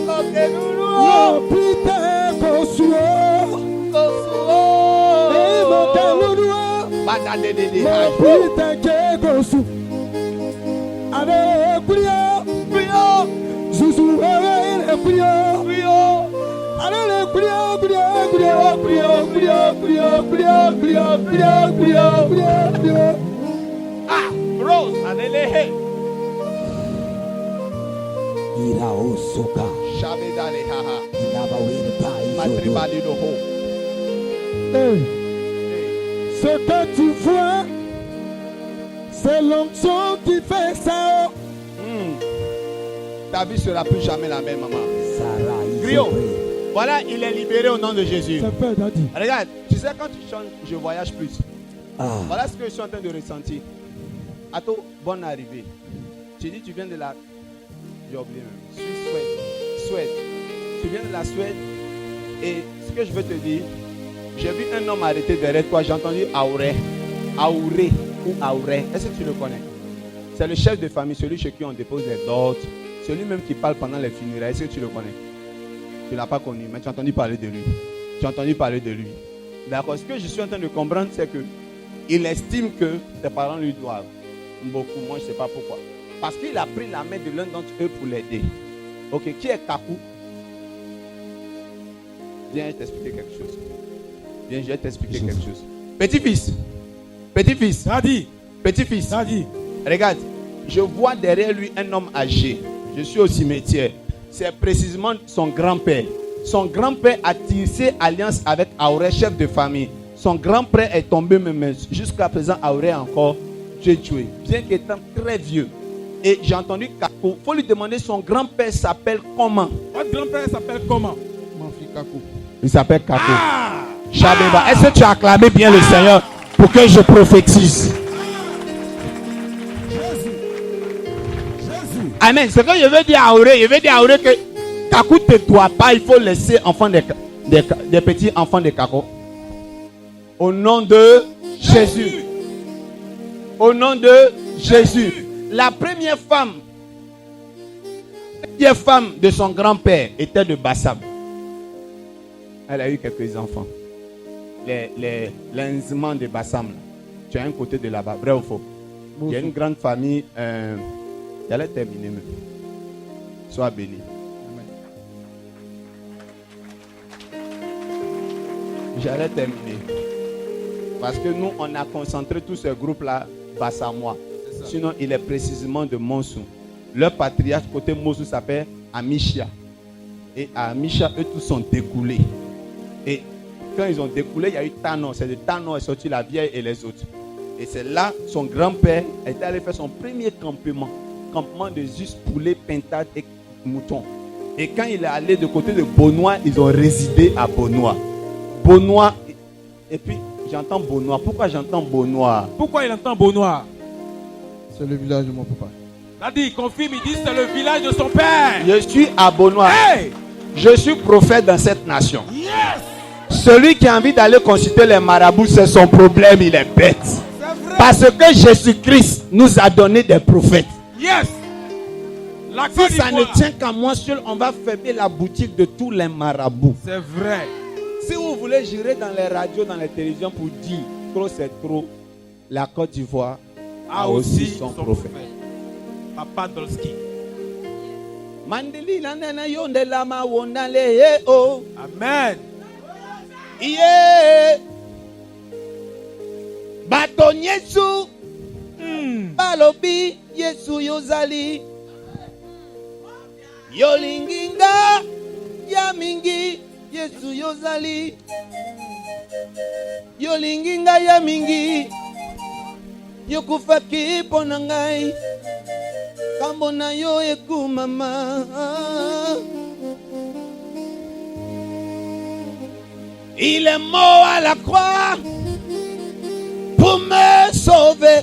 Okenuruo. Pite kosuo. Kosuo. Mokengunuo. Madade de hey. Pite kekosu. Ale Clio. Clio. Zuzu ele Clio. Clio. Ale Clio. Ah, Rose. Adele hey. Irao soka. Shabedale haha. Inabawini pa Matribali no ho. Ce que tu vois, c'est l'onction qui fait ça. Ta vie sera plus jamais la même, maman. Griot. Voilà, il est libéré au nom de Jésus. C'est fait, Daddy. Regarde, tu sais, quand tu chantes, je voyage plus. Ah. Voilà ce que je suis en train de ressentir. Ato, bonne arrivée. Tu dis, tu viens de la. J'ai oublié même. Suède. Tu viens de la Suède. Et ce que je veux te dire, j'ai vu un homme arrêté derrière toi. J'ai entendu Auré. Auré ou Auré. Est-ce que tu le connais? C'est le chef de famille, celui chez qui on dépose les dots. Celui même qui parle pendant les funérailles. Est-ce que tu le connais? Tu ne l'as pas connu, mais tu as entendu parler de lui. Tu as entendu parler de lui. D'accord. Ce que je suis en train de comprendre, c'est que il estime que tes parents lui doivent beaucoup. Moi, je ne sais pas pourquoi. Parce qu'il a pris la main de l'un d'entre eux pour l'aider. Ok, qui est Kakou? Viens, je vais t'expliquer quelque chose. Viens, je vais t'expliquer quelque chose. Petit-fils. Petit-fils. Daddy. Petit-fils. Daddy. Regarde, je vois derrière lui un homme âgé. Je suis au cimetière. c'est précisément son grand-père. Son grand-père a tissé alliance avec Auré, chef de famille. Son grand-père est tombé même. Jusqu'à présent, Auré encore Dieu tué. Bien qu'étant très vieux. Et j'ai entendu Kako. Il faut lui demander son grand-père s'appelle comment. Votre grand-père s'appelle comment? Il s'appelle Kako. Chabeba. Est-ce que tu as acclamé bien le Seigneur pour que je prophétise? Amen. Ce que je veux dire à Auré, que Kako ne te doit pas. Il faut laisser des petits enfants de Kako. Au nom de Jésus. Au nom de Jésus. La première femme de son grand-père était de Bassam. Elle a eu quelques enfants. Les enziments de Bassam. Tu as un côté de là-bas. Vrai ou faux? Il y a une grande famille. J'allais terminer même. Sois béni. J'allais terminer. Parce que nous, on a concentré tous ces groupes-là, Bassamois. Sinon, il est précisément de Monsou. Leur patriarche côté Monsou s'appelle Amisha. Et à Amisha, eux tous sont découlés. Et quand ils ont découlé, il y a eu Tano. C'est de Tano est sorti la vieille et les autres. Et c'est là, son grand-père était allé faire son premier campement. Campement de juste poulet, pintade et mouton. Et quand il est allé de côté de Bonois, ils ont résidé à Bonois. Bonois. Et puis, j'entends Bonois. Pourquoi j'entends Bonois? Pourquoi il entend Bonois? C'est le village de mon papa. Il a dit, il confirme, il dit c'est le village de son père. Je suis à Bonois. Hey! Je suis prophète dans cette nation. Yes! Celui qui a envie d'aller consulter les marabouts, c'est son problème, il est bête. C'est vrai. Parce que Jésus-Christ nous a donné des prophètes. Yes! La Si Côte ça ne d'Ivoire. tient qu'à moi seul, on va fermer la boutique de tous les marabouts. C'est vrai. Si vous voulez gérer dans les radios, dans les télévisions pour dire trop c'est trop, la Côte d'Ivoire A aussi son prophète. Papa Dolski. Mandeli nanena yonde lama wondale oh. Amen. Yeah. Baton Yesu. Balobi Yesu yozali. Yolinginga yamingi Yesu yozali. Yolinginga yamingi. Yokufaki ponangai. Kambona yo eku mama. Il est mort à la croix pour me sauver.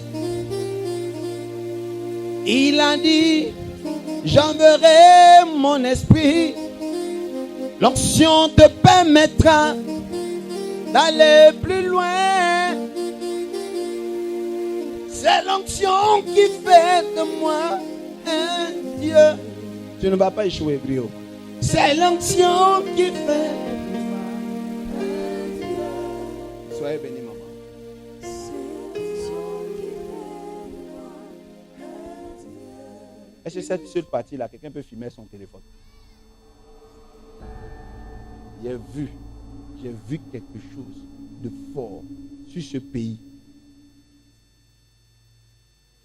Il a dit, j'enverrai mon esprit. L'onction te permettra d'aller plus loin. C'est l'onction qui fait de moi un Dieu. Tu ne vas pas échouer, Brio. C'est l'onction qui fait. Soyez bénis, maman. Est-ce que cette seule partie-là, quelqu'un peut filmer son téléphone? J'ai vu quelque chose de fort sur ce pays.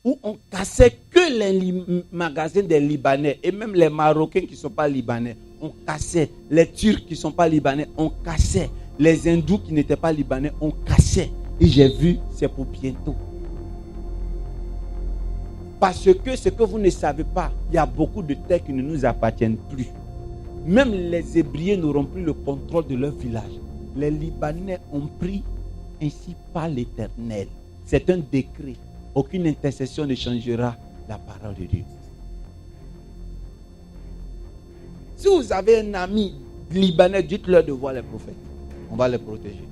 Où on cassait que les magasins des Libanais et même les Marocains qui ne sont pas Libanais. On cassait les Turcs qui ne sont pas Libanais. On cassait les Hindous qui n'étaient pas Libanais. On cassait. Et j'ai vu, c'est pour bientôt. Parce que ce que vous ne savez pas, il y a beaucoup de terres qui ne nous appartiennent plus. Même les Hébrieux n'auront plus le contrôle de leur village. Les Libanais ont pris ainsi par l'Éternel. C'est un décret. Aucune intercession ne changera la parole de Dieu. Si vous avez un ami libanais, dites-leur de voir les prophètes. On va les protéger.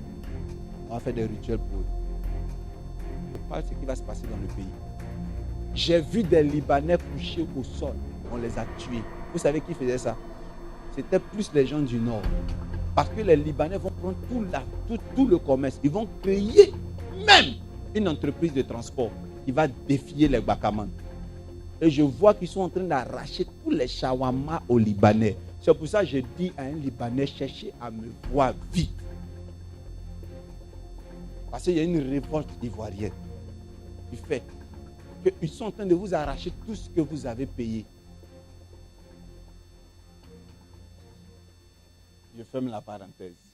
On va faire des rituels pour eux. Voilà ce qui va se passer dans le pays. J'ai vu des Libanais couchés au sol. On les a tués. Vous savez qui faisait ça? C'était plus les gens du Nord. Parce que les Libanais vont prendre tout le commerce. Ils vont créer même une entreprise de transport qui va défier les Bakaman. Et je vois qu'ils sont en train d'arracher tous les shawarma aux Libanais. C'est pour ça que je dis à un Libanais, cherchez à me voir vite. Parce qu'il y a une révolte ivoirienne qui fait qu'ils sont en train de vous arracher tout ce que vous avez payé. Je ferme la parenthèse.